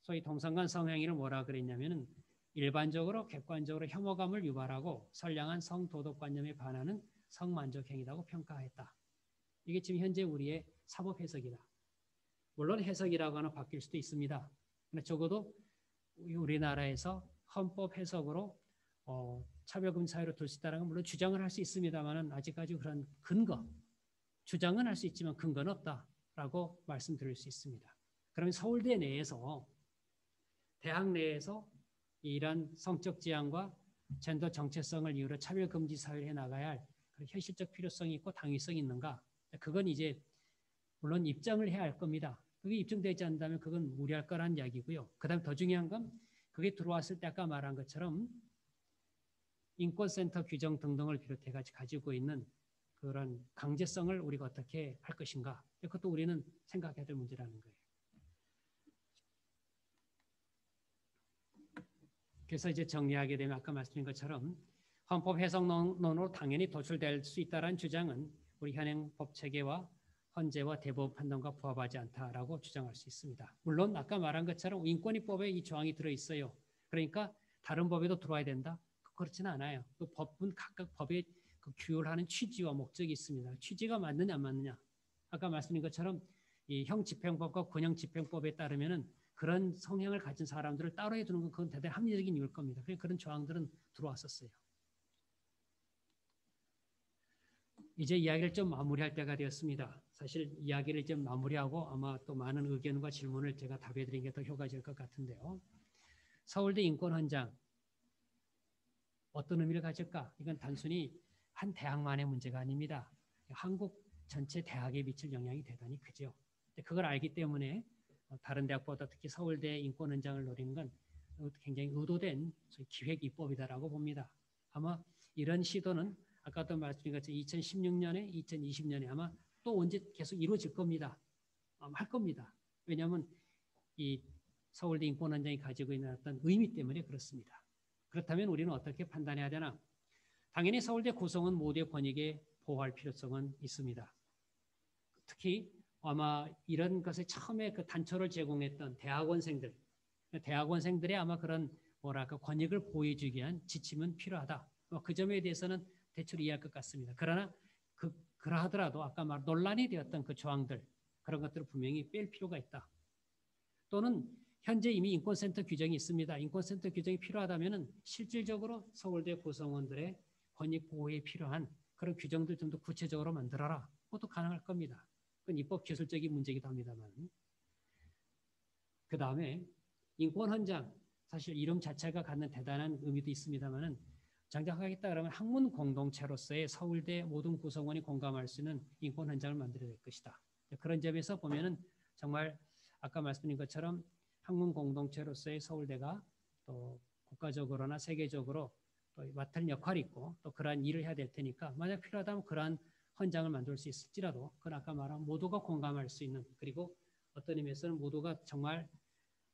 Speaker 3: 소위 동성간 성행위를 뭐라 그랬냐면은 일반적으로 객관적으로 혐오감을 유발하고 선량한 성도덕관념에 반하는 성만족 행위라고 평가했다. 이게 지금 현재 우리의 사법 해석이다. 물론 해석이라고 하나 바뀔 수도 있습니다. 그러나 적어도 우리나라에서 헌법 해석으로 차별금 사유로 둘 수 있다는 건 물론 주장을 할 수 있습니다만은 아직까지 그런 근거, 주장은 할 수 있지만 근거는 없다라고 말씀드릴 수 있습니다. 그러면 서울대 내에서 대학 내에서 이러한 성적 지향과 젠더 정체성을 이유로 차별금지 사유를 해나가야 할 현실적 필요성이 있고 당위성이 있는가? 그건 이제 물론 입장을 해야 할 겁니다. 그게 입증되지 않는다면 그건 무리할 거라는 이야기고요. 그 다음에 더 중요한 건 그게 들어왔을 때 아까 말한 것처럼 인권센터 규정 등등을 비롯해 가지고 있는 그런 강제성을 우리가 어떻게 할 것인가. 그것도 우리는 생각해야 될 문제라는 거예요. 그래서 이제 정리하게 되면 아까 말씀드린 것처럼 헌법 해석론으로 당연히 도출될 수 있다는 주장은 우리 현행 법 체계와 헌재와 대법원 판단과 부합하지 않다라고 주장할 수 있습니다. 물론 아까 말한 것처럼 인권위법에 이 조항이 들어있어요. 그러니까 다른 법에도 들어와야 된다? 그렇지는 않아요. 그 법은 각각 법에 그 규율하는 취지와 목적이 있습니다. 취지가 맞느냐 안 맞느냐. 아까 말씀드린 것처럼 이 형집행법과 군형집행법에 따르면은 그런 성향을 가진 사람들을 따로 해두는 건 그건 대단히 합리적인 이유일 겁니다. 그런 조항들은 들어왔었어요. 이제 이야기를 좀 마무리할 때가 되었습니다. 사실 이야기를 좀 마무리하고 아마 또 많은 의견과 질문을 제가 답해드린 게 더 효과적일 것 같은데요. 서울대 인권헌장 어떤 의미를 가질까? 이건 단순히 한 대학만의 문제가 아닙니다. 한국 전체 대학에 미칠 영향이 대단히 크죠. 그걸 알기 때문에 다른 대학보다 특히 서울대 인권헌장을 노리는 건 굉장히 의도된 기획 입법이다라고 봅니다. 아마 이런 시도는 아까도 말씀드린 것처럼 2016년에 2020년에 아마 또 언제 계속 이루어질 겁니다. 할 겁니다. 왜냐하면 이 서울대 인권헌장이 가지고 있는 어떤 의미 때문에 그렇습니다. 그렇다면 우리는 어떻게 판단해야 되나? 당연히 서울대 구성원 모두의 권익에 보호할 필요성은 있습니다. 특히 아마 이런 것에 처음에 그 단초를 제공했던 대학원생들의 아마 그런 뭐랄까 권익을 보호해주기 위한 지침은 필요하다. 그 점에 대해서는 대충 이해할 것 같습니다. 그러나 그러하더라도 아까 말 논란이 되었던 그 조항들 그런 것들을 분명히 뺄 필요가 있다. 또는 현재 이미 인권센터 규정이 있습니다. 인권센터 규정이 필요하다면 실질적으로 서울대 구성원들의 권익 보호에 필요한 그런 규정들 좀 더 구체적으로 만들어라. 그것도 가능할 겁니다. 그건 입법 기술적인 문제이기도 합니다만. 그 다음에 인권헌장 사실 이름 자체가 갖는 대단한 의미도 있습니다만은 장착하겠다 그러면 학문 공동체로서의 서울대 모든 구성원이 공감할 수 있는 인권헌장을 만들어야 될 것이다. 그런 점에서 보면은 정말 아까 말씀드린 것처럼 학문 공동체로서의 서울대가 또 국가적으로나 세계적으로 또 맡을 역할이 있고 또 그러한 일을 해야 될 테니까 만약 필요하다면 그러한 헌장을 만들 수 있을지라도 그건 아까 말한 모두가 공감할 수 있는 그리고 어떤 의미에서는 모두가 정말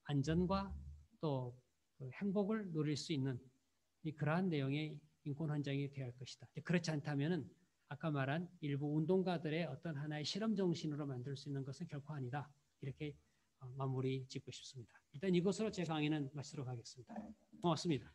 Speaker 3: 안전과 또 행복을 누릴 수 있는 그러한 내용의 인권 헌장이 되어야 할 것이다. 그렇지 않다면은 아까 말한 일부 운동가들의 어떤 하나의 실험 정신으로 만들 수 있는 것은 결코 아니다. 이렇게 마무리 짓고 싶습니다. 일단 이것으로 제 강의는 마치도록 하겠습니다. 고맙습니다.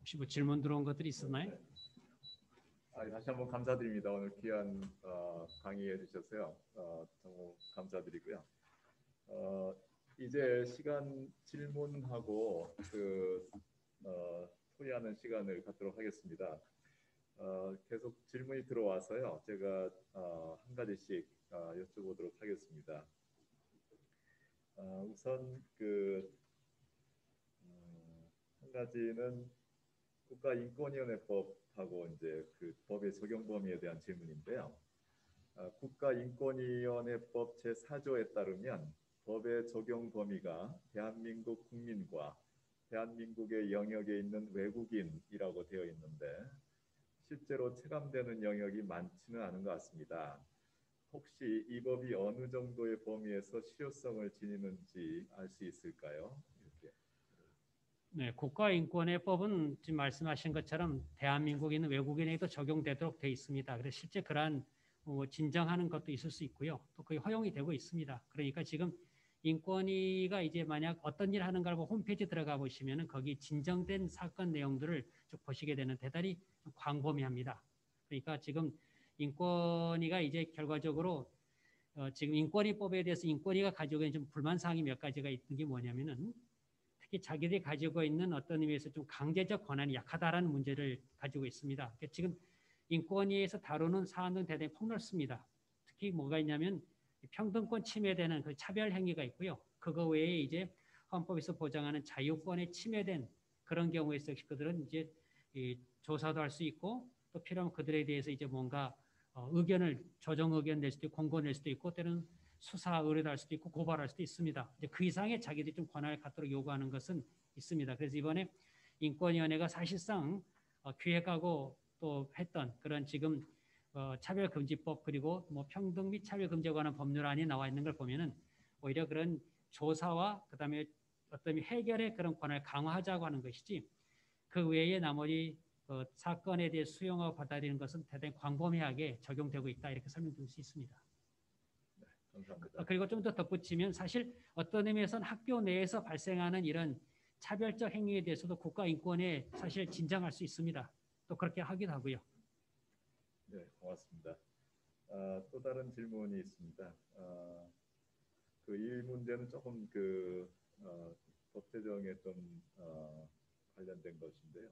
Speaker 3: 혹시 뭐 질문 들어온 것들이 있었나요?
Speaker 2: 다시 한번 감사드립니다. 오늘 귀한 강의해 주셔서요. 너무 감사드리고요. 이제 시간 질문하고 토의하는 시간을 갖도록 하겠습니다. 계속 질문이 들어와서요. 제가 한 가지씩
Speaker 4: 여쭤보도록 하겠습니다. 우선 한 가지는 국가인권위원회법하고 이제 그 법의 적용 범위에 대한 질문인데요. 국가인권위원회법 제4조에 따르면 법의 적용 범위가 대한민국 국민과 대한민국의 영역에 있는 외국인이라고 되어 있는데 실제로 체감되는 영역이 많지는 않은 것 같습니다. 혹시 이 법이 어느 정도의 범위에서 실효성을 지니는지 알 수 있을까요? 이렇게.
Speaker 3: 네, 국가인권의법은 지금 말씀하신 것처럼 대한민국에 있는 외국인에게도 적용되도록 되어 있습니다. 그래서 실제 그러한 진정하는 것도 있을 수 있고요. 또 그게 허용이 되고 있습니다. 그러니까 지금 인권위가 이제 만약 어떤 일을 하는가 하고 홈페이지 들어가 보시면은 거기 진정된 사건 내용들을 쭉 보시게 되는 대단히 좀 광범위합니다. 그러니까 지금 인권위가 이제 결과적으로 지금 인권위법에 대해서 인권위가 가지고 있는 좀 불만 사항이 몇 가지가 있는 게 뭐냐면은 특히 자기들이 가지고 있는 어떤 의미에서 좀 강제적 권한이 약하다라는 문제를 가지고 있습니다. 그러니까 지금 인권위에서 다루는 사안은 대단히 폭넓습니다. 특히 뭐가 있냐면 평등권 침해되는 그 차별 행위가 있고요. 그거 외에 이제 헌법에서 보장하는 자유권에 침해된 그런 경우에서 그들은 이제 조사도 할 수 있고 또 필요하면 그들에 대해서 이제 뭔가 의견을 조정 의견 낼 수도 있고 공고 낼 수도 있고 때로는 수사 의뢰도 할 수도 있고 고발할 수도 있습니다. 이제 그 이상의 자기들이 좀 권한을 갖도록 요구하는 것은 있습니다. 그래서 이번에 인권위원회가 사실상 기획하고 또 했던 그런 지금 차별금지법 그리고 뭐 평등 및 차별금지에 관한 법률안이 나와 있는 걸 보면은 오히려 그런 조사와 그다음에 어떤 해결의 그런 권한을 강화하자고 하는 것이지 그 외에 나머지 사건에 대해 수용하고 받아들이는 것은 대단히 광범위하게 적용되고 있다 이렇게 설명드릴 수 있습니다.
Speaker 4: 네, 감사합니다.
Speaker 3: 그리고 좀 더 덧붙이면 사실 어떤 의미에서는 학교 내에서 발생하는 이런 차별적 행위에 대해서도 국가인권에 사실 진정할 수 있습니다. 또 그렇게 하기도 하고요.
Speaker 4: 네, 고맙습니다. 또 다른 질문이 있습니다. 이 문제는 조금 법 제정에 좀 관련된 것인데요.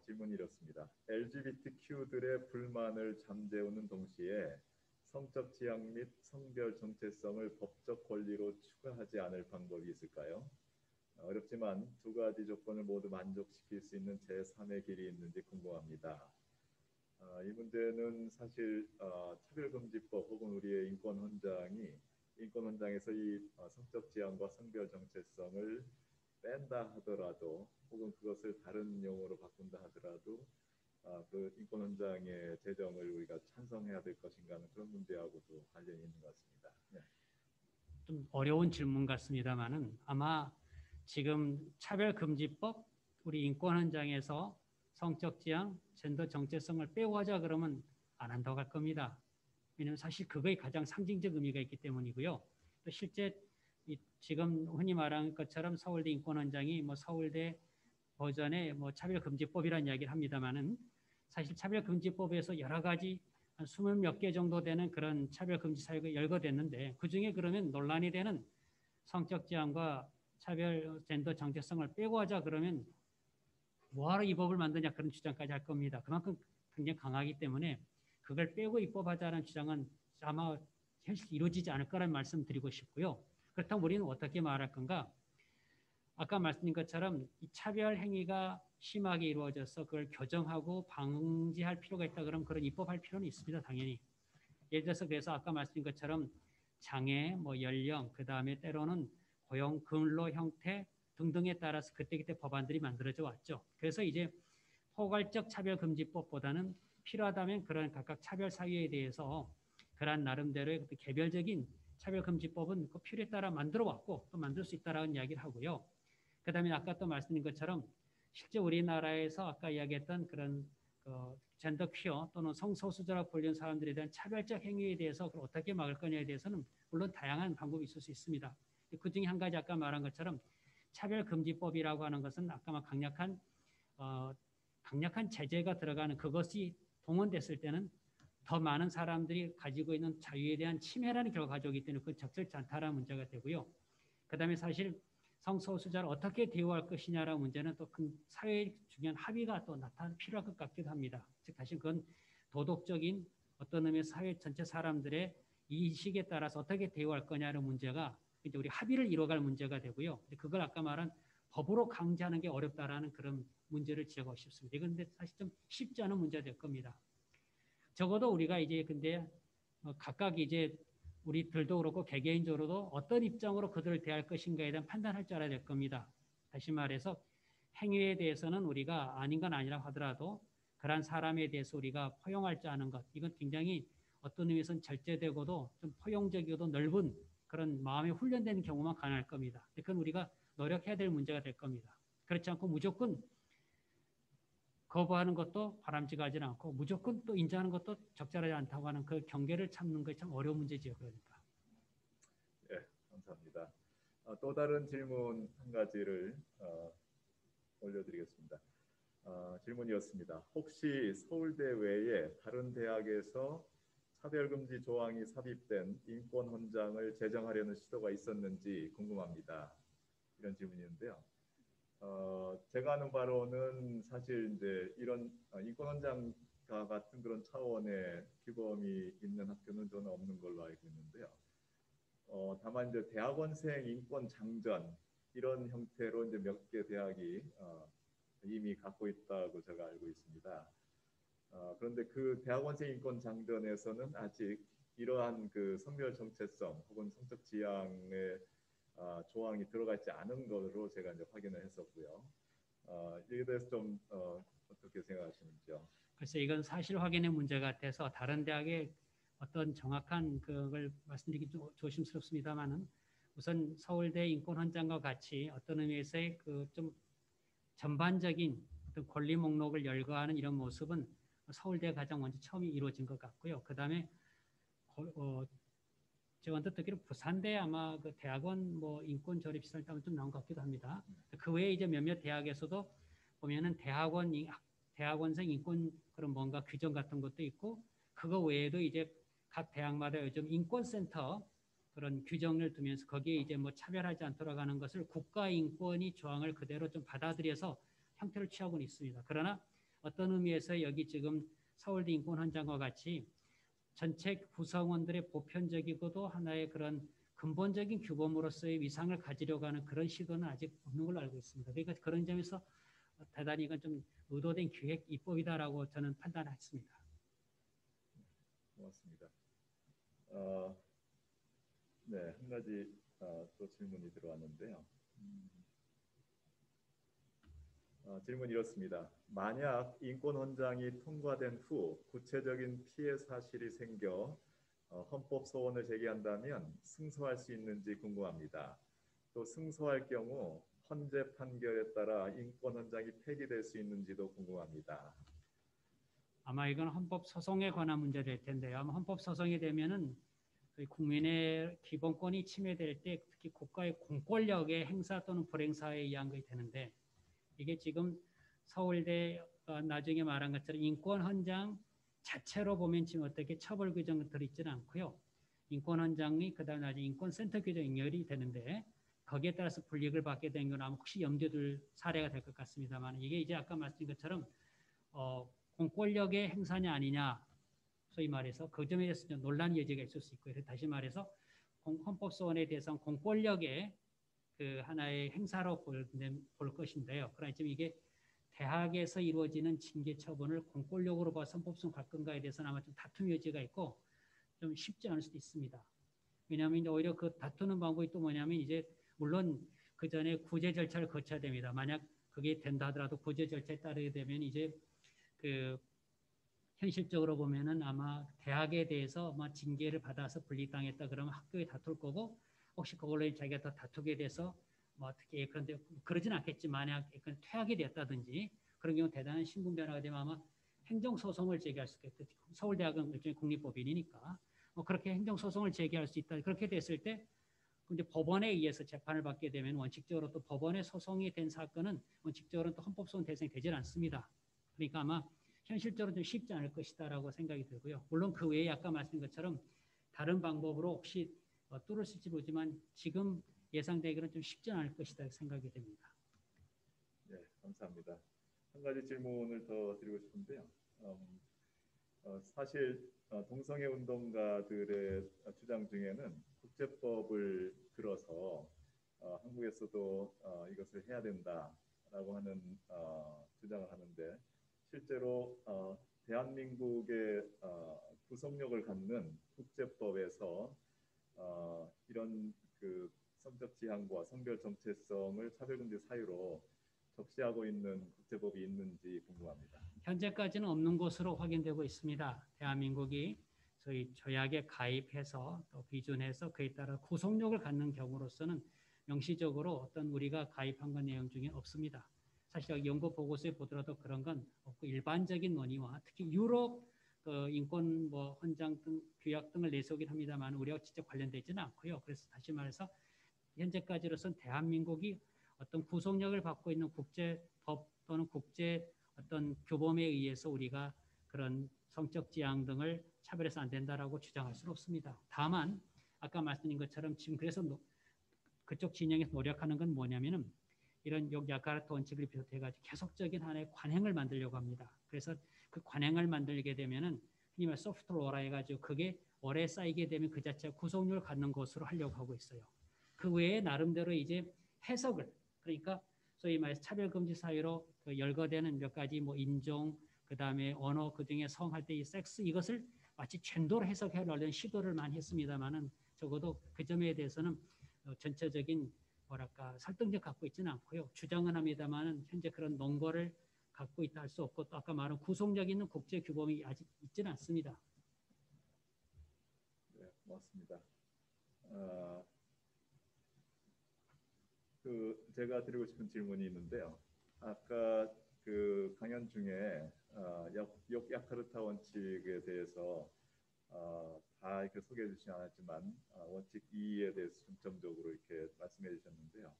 Speaker 4: 질문이 이렇습니다. LGBTQ들의 불만을 잠재우는 동시에 성적 지향 및 성별 정체성을 법적 권리로 추가하지 않을 방법이 있을까요? 어렵지만 두 가지 조건을 모두 만족시킬 수 있는 제3의 길이 있는지 궁금합니다. 이 문제는 사실 차별금지법 혹은 우리의 인권헌장에서 이 성적 지향과 성별 정체성을 뺀다 하더라도 혹은 그것을 다른 용어로 바꾼다 하더라도 그 인권헌장의 제정을 우리가 찬성해야 될 것인가 하는 그런 문제하고도 관련이 있는 것 같습니다. 네.
Speaker 3: 좀 어려운 질문 같습니다만은 아마 지금 차별금지법 우리 인권헌장에서 성적 지향, 젠더 정체성을 빼고 하자 그러면 안 한다고 할 겁니다. 왜냐하면 사실 그거에 가장 상징적 의미가 있기 때문이고요. 또 실제 지금 흔히 말하는 것처럼 서울대 인권헌장이 뭐 서울대 버전의 뭐 차별금지법이라는 이야기를 합니다만은 사실 차별금지법에서 여러 가지 한 20몇 개 정도 되는 그런 차별금지 사유가 열거됐는데 그중에 그러면 논란이 되는 성적 지향과 차별 젠더 정체성을 빼고 하자 그러면 뭐하러 이 법을 만드냐 그런 주장까지 할 겁니다. 그만큼 굉장히 강하기 때문에 그걸 빼고 입법하자는 주장은 아마 현실 이루어지지 않을 거라는 말씀 드리고 싶고요. 그렇다면 우리는 어떻게 말할 건가? 아까 말씀드린 것처럼 이 차별 행위가 심하게 이루어져서 그걸 교정하고 방지할 필요가 있다 그러면 그런 입법할 필요는 있습니다. 당연히. 예를 들어서 그래서 아까 말씀드린 것처럼 장애, 뭐 연령, 그 다음에 때로는 고용, 근로 형태 등등에 따라서 그때그때 법안들이 만들어져 왔죠. 그래서 이제 포괄적 차별금지법보다는 필요하다면 그런 각각 차별 사유에 대해서 그런 나름대로의 개별적인 차별금지법은 그 필요에 따라 만들어 왔고 또 만들 수 있다라는 이야기를 하고요. 그 다음에 아까 또 말씀드린 것처럼 실제 우리나라에서 아까 이야기했던 그런 젠더 퀴어 또는 성소수자라고 불리는 사람들에 대한 차별적 행위에 대해서 그걸 어떻게 막을 거냐에 대해서는 물론 다양한 방법이 있을 수 있습니다. 그중에 한 가지 아까 말한 것처럼 차별금지법이라고 하는 것은 아까 막 강력한 제재가 들어가는 그것이 동원됐을 때는 더 많은 사람들이 가지고 있는 자유에 대한 침해라는 결과가 가져오기 때문에 그건 적절치 않다라는 문제가 되고요. 그 다음에 사실 성소수자를 어떻게 대우할 것이냐라는 문제는 또 큰 사회의 중요한 합의가 또 필요할 것 같기도 합니다. 즉 다시 그건 도덕적인 어떤 의미의 사회 전체 사람들의 이 시기에 따라서 어떻게 대우할 거냐는 문제가 이제 우리 합의를 이뤄갈 문제가 되고요. 그걸 아까 말한 법으로 강제하는 게 어렵다라는 그런 문제를 지적하고 싶습니다. 이건 근데 사실 좀 쉽지 않은 문제가 될 겁니다. 적어도 우리가 이제 근데 각각 이제 우리들도 그렇고 개개인적으로도 어떤 입장으로 그들을 대할 것인가에 대한 판단할 줄 알아야 될 겁니다. 다시 말해서 행위에 대해서는 우리가 아닌 건 아니라 하더라도 그러한 사람에 대해서 우리가 포용할 줄 아는 것, 이건 굉장히 어떤 의미에서는 절제되고도 좀 포용적이고도 넓은 그런 마음이 훈련되는 경우만 가능할 겁니다. 그건 우리가 노력해야 될 문제가 될 겁니다. 그렇지 않고 무조건 거부하는 것도 바람직하지는 않고 무조건 또 인정하는 것도 적절하지 않다고 하는 그 경계를 찾는 것이 참 어려운 문제지요. 그러니까.
Speaker 4: 네, 감사합니다. 또 다른 질문 한 가지를 올려드리겠습니다. 질문이었습니다. 혹시 서울대 외에 다른 대학에서 차별금지 조항이 삽입된 인권헌장을 제정하려는 시도가 있었는지 궁금합니다. 이런 질문이었는데요. 제가 아는 바로는 사실 이제 이런 인권헌장과 같은 그런 차원의 규범이 있는 학교는 저는 없는 걸로 알고 있는데요. 다만 이제 대학원생 인권 장전 이런 형태로 이제 몇 개 대학이 이미 갖고 있다고 제가 알고 있습니다. 그런데 그 대학원생 인권 장전에서는 아직 이러한 그 성별 정체성 혹은 성적 지향의 조항이 들어가 있지 않은 것으로 제가 이제 확인을 했었고요. 이에 대해서 좀 어떻게 생각하시는지요?
Speaker 3: 글쎄 이건 사실 확인의 문제 같아서 다른 대학의 어떤 정확한 그걸 말씀드리기 좀 조심스럽습니다만은 우선 서울대 인권헌장과 같이 어떤 의미에서의 그 좀 전반적인 어떤 권리 목록을 열거하는 이런 모습은 서울대가 가장 먼저 처음이 이루어진 것 같고요. 그 다음에 제가 언뜻 듣기로 부산대 아마 그 대학원 뭐 인권 조립 시설 때문에 좀 나온 것 같기도 합니다. 그 외에 이제 몇몇 대학에서도 보면은 대학원생 인권 그런 뭔가 규정 같은 것도 있고 그거 외에도 이제 각 대학마다 요즘 인권센터 그런 규정을 두면서 거기에 이제 뭐 차별하지 않도록 하는 것을 국가인권위 조항을 그대로 좀 받아들여서 형태를 취하고는 있습니다. 그러나 어떤 의미에서 여기 지금 서울대 인권헌장과 같이 전체 구성원들의 보편적이고도 하나의 그런 근본적인 규범으로서의 위상을 가지려고 하는 그런 시도는 아직 없는 걸로 알고 있습니다. 그러니까 그런 점에서 대단히 이건 좀 의도된 기획 입법이다라고 저는 판단했습니다.
Speaker 4: 고맙습니다. 네, 한 가지 또 질문이 들어왔는데요. 질문이 이렇습니다. 만약 인권헌장이 통과된 후 구체적인 피해 사실이 생겨 헌법 소원을 제기한다면 승소할 수 있는지 궁금합니다. 또 승소할 경우 헌재 판결에 따라 인권헌장이 폐기될 수 있는지도 궁금합니다.
Speaker 3: 아마 이건 헌법 소송에 관한 문제 될 텐데요. 아마 헌법 소송이 되면은 국민의 기본권이 침해될 때 특히 국가의 공권력의 행사 또는 불행사에 의한 것이 되는데 이게 지금 서울대 나중에 말한 것처럼 인권헌장 자체로 보면 지금 어떻게 처벌 규정은 들어있지는 않고요. 인권헌장이 그다음 나중에 인권센터 규정 연결이 되는데 거기에 따라서 불이익을 받게 된 건 아마 혹시 염두에 둘 사례가 될 것 같습니다만 이게 이제 아까 말씀드린 것처럼 공권력의 행사냐 아니냐 소위 말해서 그 점에 대해서 좀 논란의 여지가 있을 수 있고요. 다시 말해서 헌법소원에 대해서는 공권력의 그 하나의 행사로 볼 것인데요. 그러나 지금 이게 대학에서 이루어지는 징계 처분을 공권력으로 봐서 헌법소원 갈 건가에 대해서는 아마 좀 다툼 여지가 있고 좀 쉽지 않을 수도 있습니다. 왜냐하면 이제 오히려 그 다투는 방법이 또 뭐냐면 이제 물론 그 전에 구제 절차를 거쳐야 됩니다. 만약 그게 된다 하더라도 구제 절차에 따르게 되면 이제 그 현실적으로 보면은 아마 대학에 대해서 아마 징계를 받아서 분리당했다 그러면 학교에 다툴 거고 혹시 그걸로 자기가 더 다투게 돼서 뭐 어떻게 그런데 그러진 않겠지. 만약 퇴학이 됐다든지 그런 경우 대단한 신분 변화가 되면 아마 행정소송을 제기할 수 있겠다. 서울대학은 일종의 국립법인이니까 그렇게 행정소송을 제기할 수 있다. 그렇게 됐을 때 이제 법원에 의해서 재판을 받게 되면 원칙적으로 또 법원에 소송이 된 사건은 원칙적으로 또 헌법소원 대상이 되질 않습니다. 그러니까 아마 현실적으로 좀 쉽지 않을 것이다라고 생각이 들고요. 물론 그 외에 아까 말씀드린 것처럼 다른 방법으로 혹시 뚫을 수 있을지 모르지만 지금 예상되기로는 좀 쉽지 않을 것이다 생각이 됩니다.
Speaker 4: 네, 감사합니다. 한 가지 질문을 더 드리고 싶은데요. 사실 동성애 운동가들의 주장 중에는 국제법을 들어서 한국에서도 이것을 해야 된다라고 하는 주장을 하는데 실제로 대한민국의 구속력을 갖는 국제법에서 이런 그 성적 지향과 성별 정체성을 차별금지 사유로 적시하고 있는 국제법이 있는지 궁금합니다.
Speaker 3: 현재까지는 없는 것으로 확인되고 있습니다. 대한민국이 저희 조약에 가입해서 또 비준해서 그에 따라 구속력을 갖는 경우로서는 명시적으로 어떤 우리가 가입한 것 내용 중에 없습니다. 사실 연구 보고서에 보더라도 그런 건 없고 일반적인 논의와 특히 유럽 인권 헌장 등 규약 등을 내세우긴 합니다만 우리와 직접 관련되지는 않고요. 그래서 다시 말해서 현재까지로서는 대한민국이 어떤 구속력을 받고 있는 국제법 또는 국제 어떤 규범에 의해서 우리가 그런 성적 지향 등을 차별해서 안 된다라고 주장할 수는 없습니다. 다만 아까 말씀드린 것처럼 지금 그래서 그쪽 진영에서 노력하는 건 뭐냐면은 이런 야카르타 원칙을 비롯해가지고 계속적인 하나의 관행을 만들려고 합니다. 그래서 그 관행을 만들게 되면은 흔히 말 소프트 로라 해가지고 그게 오래 쌓이게 되면 그 자체가 구속력을 갖는 것으로 하려고 하고 있어요. 그 외에 나름대로 이제 해석을 그러니까 소위 말해서 차별금지 사유로 열거되는 몇 가지 인종 그다음에 언어 그중에 성할 때 이 섹스 이것을 마치 젠더로 해석하려는 시도를 많이 했습니다만은 적어도 그 점에 대해서는 전체적인 뭐랄까 설득력 갖고 있지는 않고요. 주장은 합니다만은 현재 그런 논거를 갖고 있다 할 수 없고 또 아까 말한 구속력 있는 국제 규범이 아직 있지는 않습니다.
Speaker 4: 네, 고맙습니다. 제가 드리고 싶은 질문이 있는데요. 아까 그 강연 중에 야카르타 원칙에 대해서 다 이렇게 소개해 주시지 않았지만 원칙 2에 대해서 중점적으로 이렇게 말씀해 주셨는데요.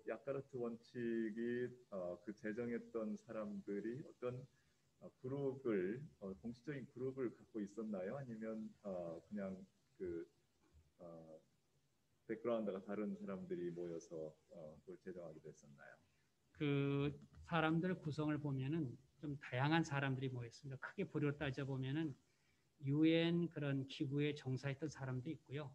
Speaker 4: 야카르트 원칙이 그 제정했던 사람들이 어떤 그룹을 공식적인 그룹을 갖고 있었나요? 아니면 그냥 그 백그라운드가 다른 사람들이 모여서 그걸 제정하게 됐었나요?
Speaker 3: 그 사람들 구성을 보면은 좀 다양한 사람들이 모였습니다. 크게 부류로 따져 보면은 UN 그런 기구에 종사했던 사람도 있고요.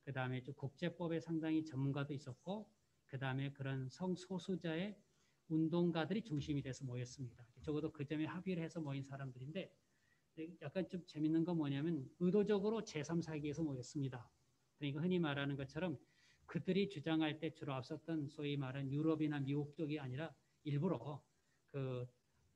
Speaker 3: 그 다음에 좀 국제법에 상당히 전문가도 있었고, 그 다음에 그런 성소수자의 운동가들이 중심이 돼서 모였습니다. 적어도 그 점에 합의를 해서 모인 사람들인데, 약간 좀 재밌는 건 뭐냐면 의도적으로 제3세계에서 모였습니다. 그러니까 흔히 말하는 것처럼 그들이 주장할 때 주로 앞섰던 소위 말하는 유럽이나 미국 쪽이 아니라 일부러 그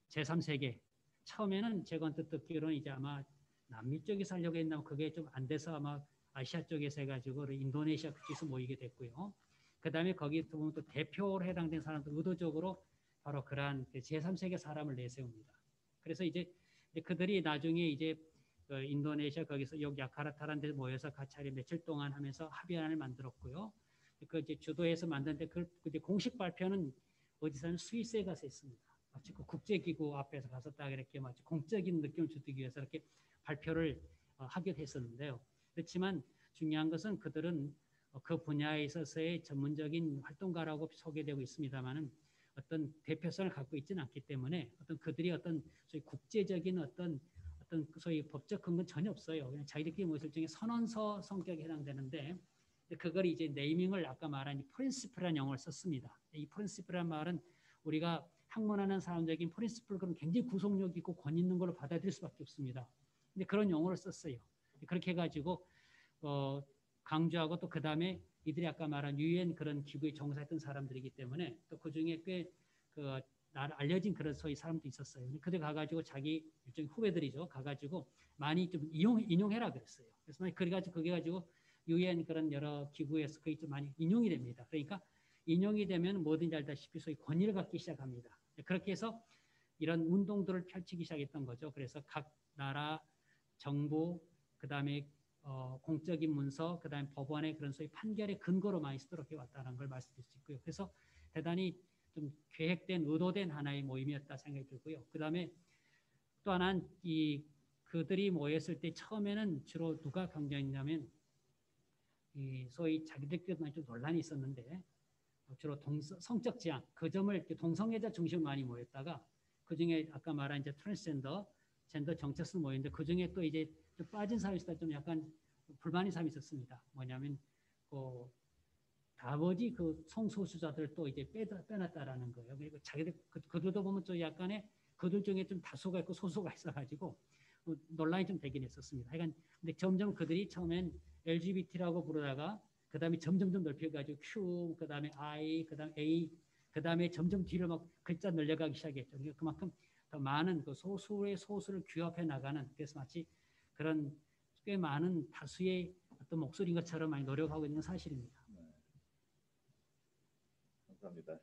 Speaker 3: 제3세계 처음에는 제가 언뜻 듣기로는 이제 아마 남미 쪽에서 하려고 했나 그게 좀 안 돼서 아마 아시아 쪽에서 해가지고 인도네시아 그쪽에서 모이게 됐고요. 그 다음에 거기 보면 또 대표로 해당된 사람들 의도적으로 바로 그러한 제3세계 사람을 내세웁니다. 그래서 이제 그들이 나중에 이제 인도네시아 거기서 야카르타라는 데 모여서 같이 며칠 동안 하면서 합의안을 만들었고요. 그 이제 주도해서 만드는데 그 이제 공식 발표는 어디서는 스위스에 가서 했습니다. 마치 그 국제기구 앞에서 가서 딱 이렇게 마치 공적인 느낌을 주기 위해서 이렇게 발표를 하기도 했었는데요. 그렇지만 중요한 것은 그들은 그 분야에 있어서의 전문적인 활동가라고 소개되고 있습니다만은 어떤 대표성을 갖고 있지는 않기 때문에 어떤 그들이 어떤 소위 국제적인 어떤 소위 법적 근거는 전혀 없어요. 그냥 자기들끼리 모였을 일종의 선언서 성격에 해당되는데 그걸 이제 네이밍을 아까 말한 프린시플이라는 용어를 썼습니다. 이 프린시플이라는 말은 우리가 학문하는 사람적인 프린시플 그런 굉장히 구속력 있고 권위 있는 걸로 받아들일 수밖에 없습니다. 근데 그런 용어를 썼어요. 그렇게 해가지고 강조하고 또 그 다음에 이들이 아까 말한 UN 그런 기구에 종사했던 사람들이기 때문에 또 그 중에 꽤 알려진 그런 소위 사람도 있었어요. 그들 가가지고 자기 일종의 후배들이죠. 가가지고 많이 좀 인용해라 그랬어요. 그래서 그래가지고 그게 가지고 UN 그런 여러 기구에서 그게 좀 많이 인용이 됩니다. 그러니까 인용이 되면 뭐든지 알다시피 소위 권위를 갖기 시작합니다. 그렇게 해서 이런 운동들을 펼치기 시작했던 거죠. 그래서 각 나라 정부 그다음에 공적인 문서 그다음에 법원의 그런 소위 판결의 근거로 많이 쓰도록 해왔다는 걸 말씀드릴 수 있고요. 그래서 대단히 좀 계획된 의도된 하나의 모임이었다 생각이 들고요. 그다음에 또 하나는 이 그들이 모였을 때 처음에는 주로 누가 강조했냐면 이 소위 자기들끼리 좀 논란이 있었는데 주로 성적 지향 그 점을 동성애자 중심으로 많이 모였다가 그 중에 아까 말한 이제 트랜스젠더 젠더 정체성 모였는데 그 중에 또 이제 좀 빠진 사람이 있다 좀 약간 불만인 사람이 있었습니다. 뭐냐면 나머지 그 성소수자들 또 이제 빼놨다라는 거예요. 그리고 자기들 그들도 보면 좀 약간의 그들 중에 좀 다수가 있고 소수가 있어가지고 논란이 좀 되긴 했었습니다. 하여간 근데 점점 그들이 처음엔 LGBT라고 부르다가 그다음에 점점점 넓혀가지고 Q, 그다음에 I, 그다음에 A, 그다음에 점점 뒤로 막 글자 늘려가기 시작했죠. 그러니까 그만큼 더 많은 그 소수의 소수를 규합해 나가는 그래서 마치 그런 꽤 많은 다수의 어떤 목소리인 것처럼 많이 노력하고 있는 사실입니다.
Speaker 4: 감사합니다.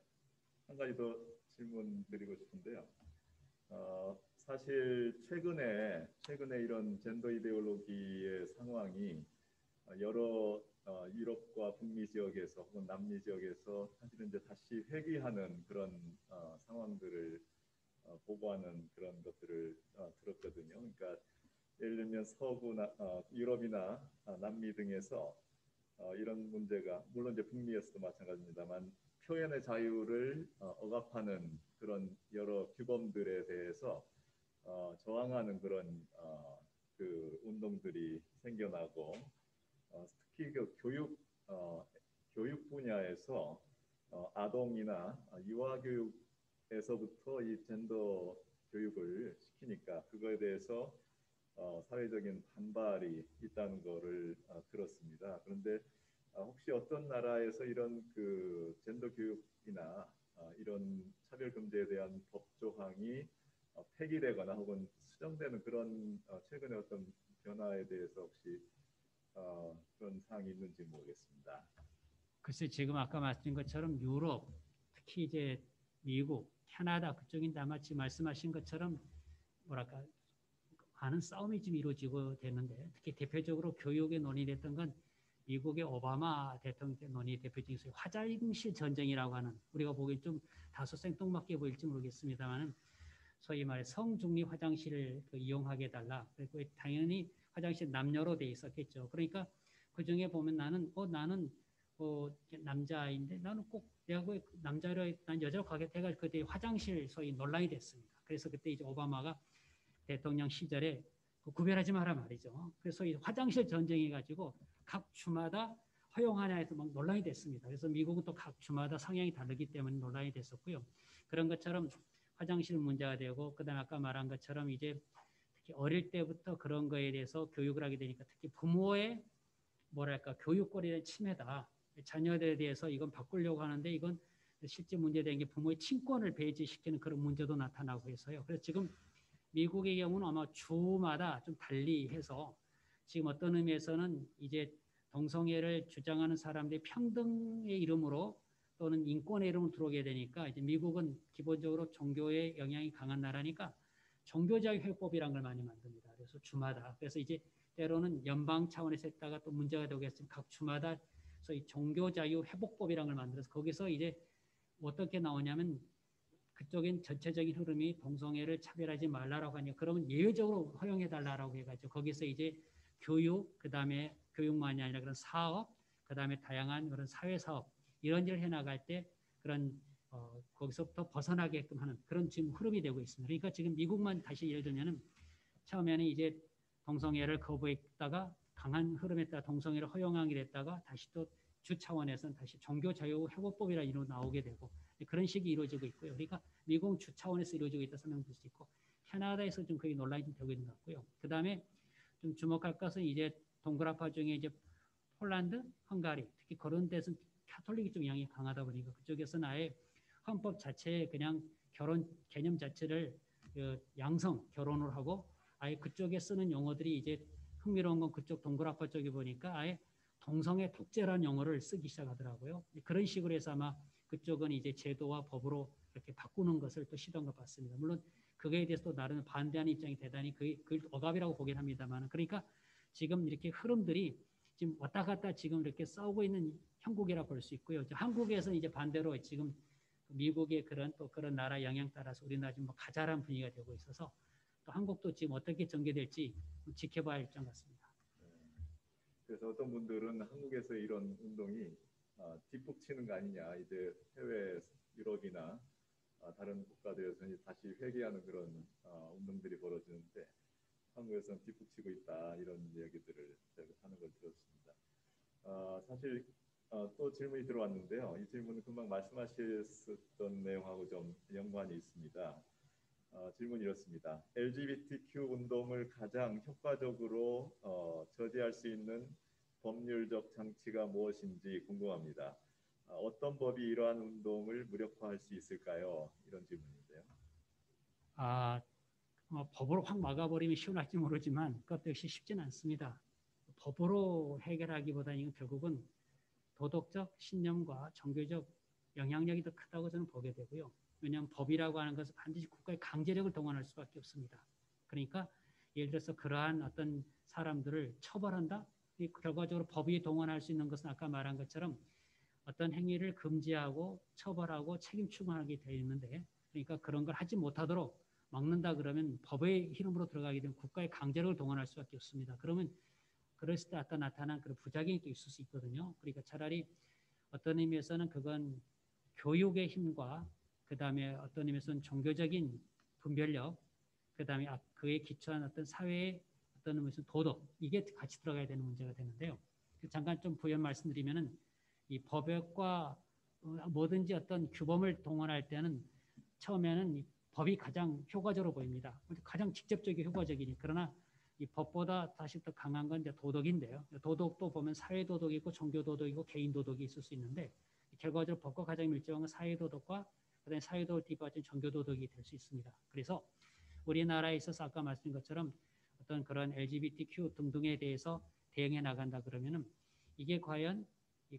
Speaker 4: 한 가지 더 질문 드리고 싶은데요. 사실 최근에 이런 젠더 이데올로기의 상황이 여러 유럽과 북미 지역에서 혹은 남미 지역에서 사실은 이제 다시 회귀하는 그런 상황들을 보고하는 그런 것들을 들었거든요. 그러니까 예를 들면 서구나 유럽이나 남미 등에서 이런 문제가 물론 이제 북미에서도 마찬가지입니다만 표현의 자유를 억압하는 그런 여러 규범들에 대해서 저항하는 그런 그 운동들이 생겨나고 특히 그 교육 분야에서 아동이나 유아 교육에서부터 이 젠더 교육을 시키니까 그거에 대해서 사회적인 반발이 있다는 거를 들었습니다. 그런데 혹시 어떤 나라에서 이런 그 젠더 교육이나 이런 차별 금지에 대한 법 조항이 폐기되거나 혹은 수정되는 그런 최근에 어떤 변화에 대해서 혹시 그런 사항이 있는지 모르겠습니다.
Speaker 3: 글쎄 지금 아까 말씀드린 것처럼 유럽, 특히 이제 미국, 캐나다 그쪽인데 아마 지금 말씀하신 것처럼 뭐랄까 많은 싸움이 좀 이루어지고 되는데 특히 대표적으로 교육에 논의됐던 건 미국의 오바마 대통령 때 논의 대표적인 화장실 전쟁이라고 하는 우리가 보기엔 좀 다소 생뚱맞게 보일지 모르겠습니다만은 소위 말해 성중립 화장실을 이용하게 해달라. 그리고 당연히 화장실 남녀로 돼 있었겠죠. 그러니까 그 중에 보면 나는 남자인데 나는 꼭 내가 왜 남자로 난 여자로 가겠다 해가지고 그때 화장실 소위 논란이 됐습니다. 그래서 그때 이제 오바마가 대통령 시절에 구별하지 마라 말이죠. 그래서 이 화장실 전쟁해 가지고 각 주마다 허용하냐 해서 막 논란이 됐습니다. 그래서 미국은 또 각 주마다 성향이 다르기 때문에 논란이 됐었고요. 그런 것처럼 화장실 문제가 되고 그다음에 아까 말한 것처럼 이제 특히 어릴 때부터 그런 거에 대해서 교육을 하게 되니까 특히 부모의 뭐랄까 교육권에 침해다. 자녀들에 대해서 이건 바꾸려고 하는데 이건 실제 문제된 게 부모의 친권을 배제시키는 그런 문제도 나타나고 해서요. 그래서 지금 미국의 경우는 아마 주마다 좀 달리 해서 지금 어떤 의미에서는 이제 동성애를 주장하는 사람들이 평등의 이름으로 또는 인권의 이름으로 들어오게 되니까 이제 미국은 기본적으로 종교의 영향이 강한 나라니까 종교자유회법이라는 걸 많이 만듭니다. 그래서 주마다. 그래서 이제 때로는 연방 차원에서 했다가 또 문제가 되고 했으면 각 주마다 소위 종교자유회복법이라는 걸 만들어서 거기서 이제 어떻게 나오냐면 그쪽엔 전체적인 흐름이 동성애를 차별하지 말라라고 하니까 그러면 예외적으로 허용해달라라고 해가지고 거기서 이제 교육, 그 다음에 교육만이 아니라 그런 사업, 그 다음에 다양한 그런 사회사업 이런 일을 해나갈 때 그런 거기서부터 벗어나게끔 하는 그런 지금 흐름이 되고 있습니다. 그러니까 지금 미국만 다시 예를 들면은 처음에는 이제 동성애를 거부했다가 강한 흐름에 따라 동성애를 허용하게 됐다가 다시 또 주 차원에서는 다시 종교자유회복법이라는 이름으로 나오게 되고 그런 식이 이루어지고 있고요. 그러니까 미국 주 차원에서 이루어지고 있다 설명드릴 수 있고 캐나다에서 좀 거의 논란이 좀 되고 있는 것 같고요. 그 다음에 좀 주목할 것은 이제 동그라파 중에 이제 폴란드, 헝가리 특히 그런 데서는 카톨릭이 좀 영향이 강하다 보니까 그쪽에서는 아예 헌법 자체에 그냥 결혼 개념 자체를 양성 결혼을 하고 아예 그쪽에 쓰는 용어들이 이제 흥미로운 건 그쪽 동그라파 쪽에 보니까 아예 동성애 독재라는 용어를 쓰기 시작하더라고요. 그런 식으로 해서 아마 그쪽은 이제 제도와 법으로 이렇게 바꾸는 것을 또 시도한 것 같습니다. 물론 그거에 대해서 또 나름 반대하는 입장이 대단히 그걸 억압이라고 보긴 합니다만 그러니까 지금 이렇게 흐름들이 지금 왔다 갔다 지금 이렇게 싸우고 있는 형국이라 볼 수 있고요. 한국에서는 이제 반대로 지금 미국의 그런 또 그런 나라 영향 따라서 우리나라 좀 가잘한 분위기가 되고 있어서 또 한국도 지금 어떻게 전개될지 지켜봐야 할 입장 같습니다.
Speaker 4: 그래서 어떤 분들은 한국에서 이런 운동이 뒷북치는 거 아니냐 이제 해외 유럽이나 다른 국가들에서는 다시 회귀하는 그런 운동들이 벌어지는데 한국에서는 뒷북치고 있다 이런 이야기들을 제가 하는 걸 들었습니다. 사실 또 질문이 들어왔는데요. 이 질문은 금방 말씀하셨던 내용하고 좀 연관이 있습니다. 질문이 이렇습니다. LGBTQ 운동을 가장 효과적으로 저지할 수 있는 법률적 장치가 무엇인지 궁금합니다. 어떤 법이 이러한 운동을 무력화할 수 있을까요? 이런 질문인데요.
Speaker 3: 법으로 확 막아버리면 시원할지 모르지만 그것도 역시 쉽지는 않습니다. 법으로 해결하기보다는 이건 결국은 도덕적 신념과 종교적 영향력이 더 크다고 저는 보게 되고요. 왜냐하면 법이라고 하는 것은 반드시 국가의 강제력을 동원할 수밖에 없습니다. 그러니까 예를 들어서 그러한 어떤 사람들을 처벌한다? 결과적으로 법이 동원할 수 있는 것은 아까 말한 것처럼 어떤 행위를 금지하고 처벌하고 책임 추구하게 되어 있는데 그러니까 그런 걸 하지 못하도록 막는다 그러면 법의 흐름으로 들어가게 되면 국가의 강제력을 동원할 수밖에 없습니다. 그러면 그랬을 때 나타난 그런 부작용이 또 있을 수 있거든요. 그러니까 차라리 어떤 의미에서는 그건 교육의 힘과 그 다음에 어떤 의미에서는 종교적인 분별력, 그 다음에 그에 기초한 어떤 사회의 어떤 의미에서 도덕 이게 같이 들어가야 되는 문제가 되는데요. 잠깐 좀 부연 말씀드리면은 이 법과 뭐든지 어떤 규범을 동원할 때는 처음에는 이 법이 가장 효과적으로 보입니다. 가장 직접적이고 효과적이니 그러나 이 법보다 사실 더 강한 건 이제 도덕인데요. 도덕도 보면 사회 도덕이 있고 종교 도덕이 있고 개인 도덕이 있을 수 있는데 결과적으로 법과 가장 밀접한 건 사회 도덕과 그다음에 사회 도덕을 뒷받친 종교 도덕이 될 수 있습니다. 그래서 우리나라에 있어서 아까 말씀드린 것처럼 어떤 그런 LGBTQ 등등에 대해서 대응해 나간다 그러면은 이게 과연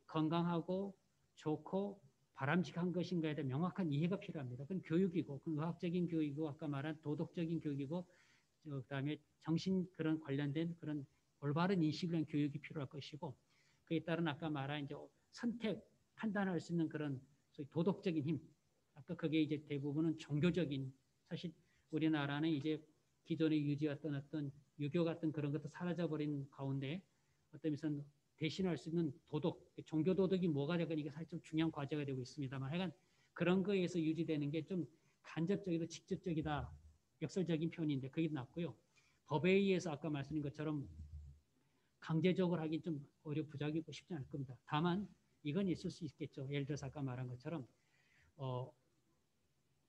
Speaker 3: 건강하고 좋고 바람직한 것인가에 대한 명확한 이해가 필요합니다. 그건 교육이고, 그건 의학적인 교육이고, 아까 말한 도덕적인 교육이고, 그다음에 정신 그런 관련된 그런 올바른 인식을 위한 교육이 필요할 것이고, 그에 따른 아까 말한 이제 선택 판단할 수 있는 그런 소위 도덕적인 힘, 아까 그게 이제 대부분은 종교적인 사실 우리나라는 이제 기존에 유지했던 어떤 유교 같은 그런 것도 사라져버린 가운데 어떤 면에서는 대신할 수 있는 도덕, 종교 도덕이 뭐가 되건 이게 사실 좀 중요한 과제가 되고 있습니다만 하여간 그런 거에서 유지되는 게 좀 간접적이고 직접적이다 역설적인 표현인데 그게 낫고요. 법에 의해서 아까 말씀드린 것처럼 강제적으로 하긴 좀 오히려 부작이고 쉽지 않을 겁니다. 다만 이건 있을 수 있겠죠. 예를 들어서 아까 말한 것처럼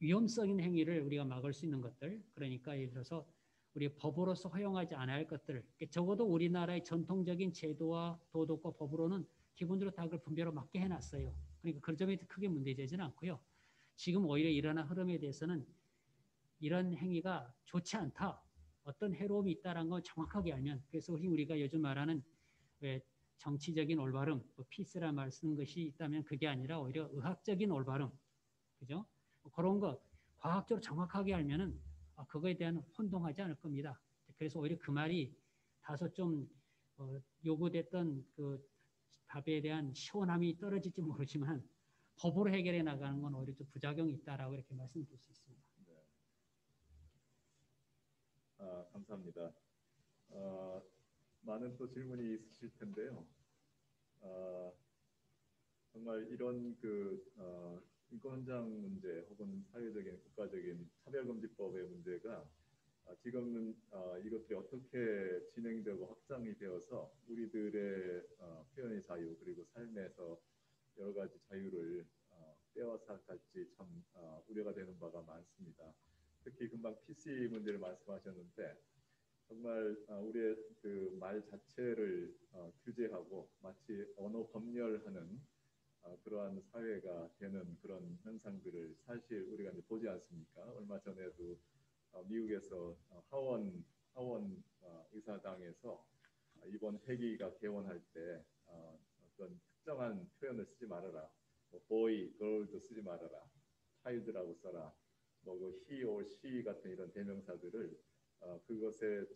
Speaker 3: 위험성인 행위를 우리가 막을 수 있는 것들 그러니까 예를 들어서 우리 법으로서 허용하지 않아야 할 것들 적어도 우리나라의 전통적인 제도와 도덕과 법으로는 기본적으로 다 그걸 분별로 맞게 해놨어요. 그러니까 그 점에 크게 문제되지는 않고요. 지금 오히려 일어난 흐름에 대해서는 이런 행위가 좋지 않다. 어떤 해로움이 있다는 걸 정확하게 알면 그래서 우리가 요즘 말하는 왜 정치적인 올바름, 피스란 말 쓰는 것이 있다면 그게 아니라 오히려 의학적인 올바름, 그죠? 그런 거 과학적으로 정확하게 알면은 그거에 대한 혼동하지 않을 겁니다. 그래서 오히려 그 말이 다소 좀 요구됐던 그 답에 대한 시원함이 떨어질지 모르지만 법으로 해결해 나가는 건 오히려 좀 부작용이 있다라고 이렇게 말씀드릴 수 있습니다.
Speaker 4: 네. 감사합니다. 많은 또 질문이 있으실 텐데요. 정말 이런 인권 헌장 문제 혹은 사회적인 국가적인 차별금지법의 문제가 지금은 이것들이 어떻게 진행되고 확장이 되어서 우리들의 표현의 자유 그리고 삶에서 여러 가지 자유를 빼앗아갈지 참 우려가 되는 바가 많습니다. 특히 금방 PC 문제를 말씀하셨는데 정말 우리의 그 말 자체를 규제하고 마치 언어 검열하는 그러한 사회가 되는 그런 현상들을 사실 우리가 이제 보지 않습니까? 얼마 전에도 미국에서 하원 의사당에서 이번 회기가 개원할 때 어떤 특정한 표현을 쓰지 말아라. 뭐 boy, girl도 쓰지 말아라. child라고 써라. 뭐 he or she 같은 이런 대명사들을 그것에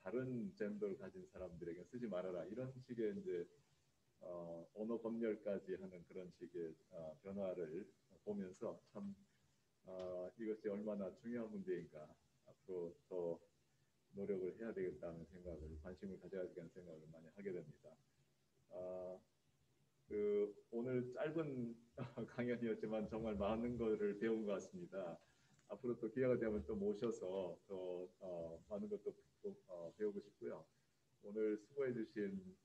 Speaker 4: 다른 젠더를 가진 사람들에게 쓰지 말아라. 이런 식의 이제 언어 검열까지 하는 그런 식의 변화를 보면서 참 이것이 얼마나 중요한 문제인가 앞으로 더 노력을 해야 되겠다는 생각을 관심을 가져야 되겠다는 생각을 많이 하게 됩니다. 오늘 짧은 짧은 강연이었지만 정말 많은 거를 배운 것 같습니다. 앞으로 또 기회가 되면 또 모셔서 또 많은 것도 배우고 싶고요. 오늘 수고해 주신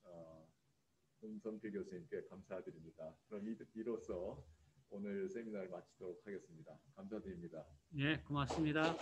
Speaker 4: 문성필 교수님께 감사드립니다. 그럼 이로써 오늘 세미나를 마치도록 하겠습니다. 감사드립니다.
Speaker 3: 예, 고맙습니다.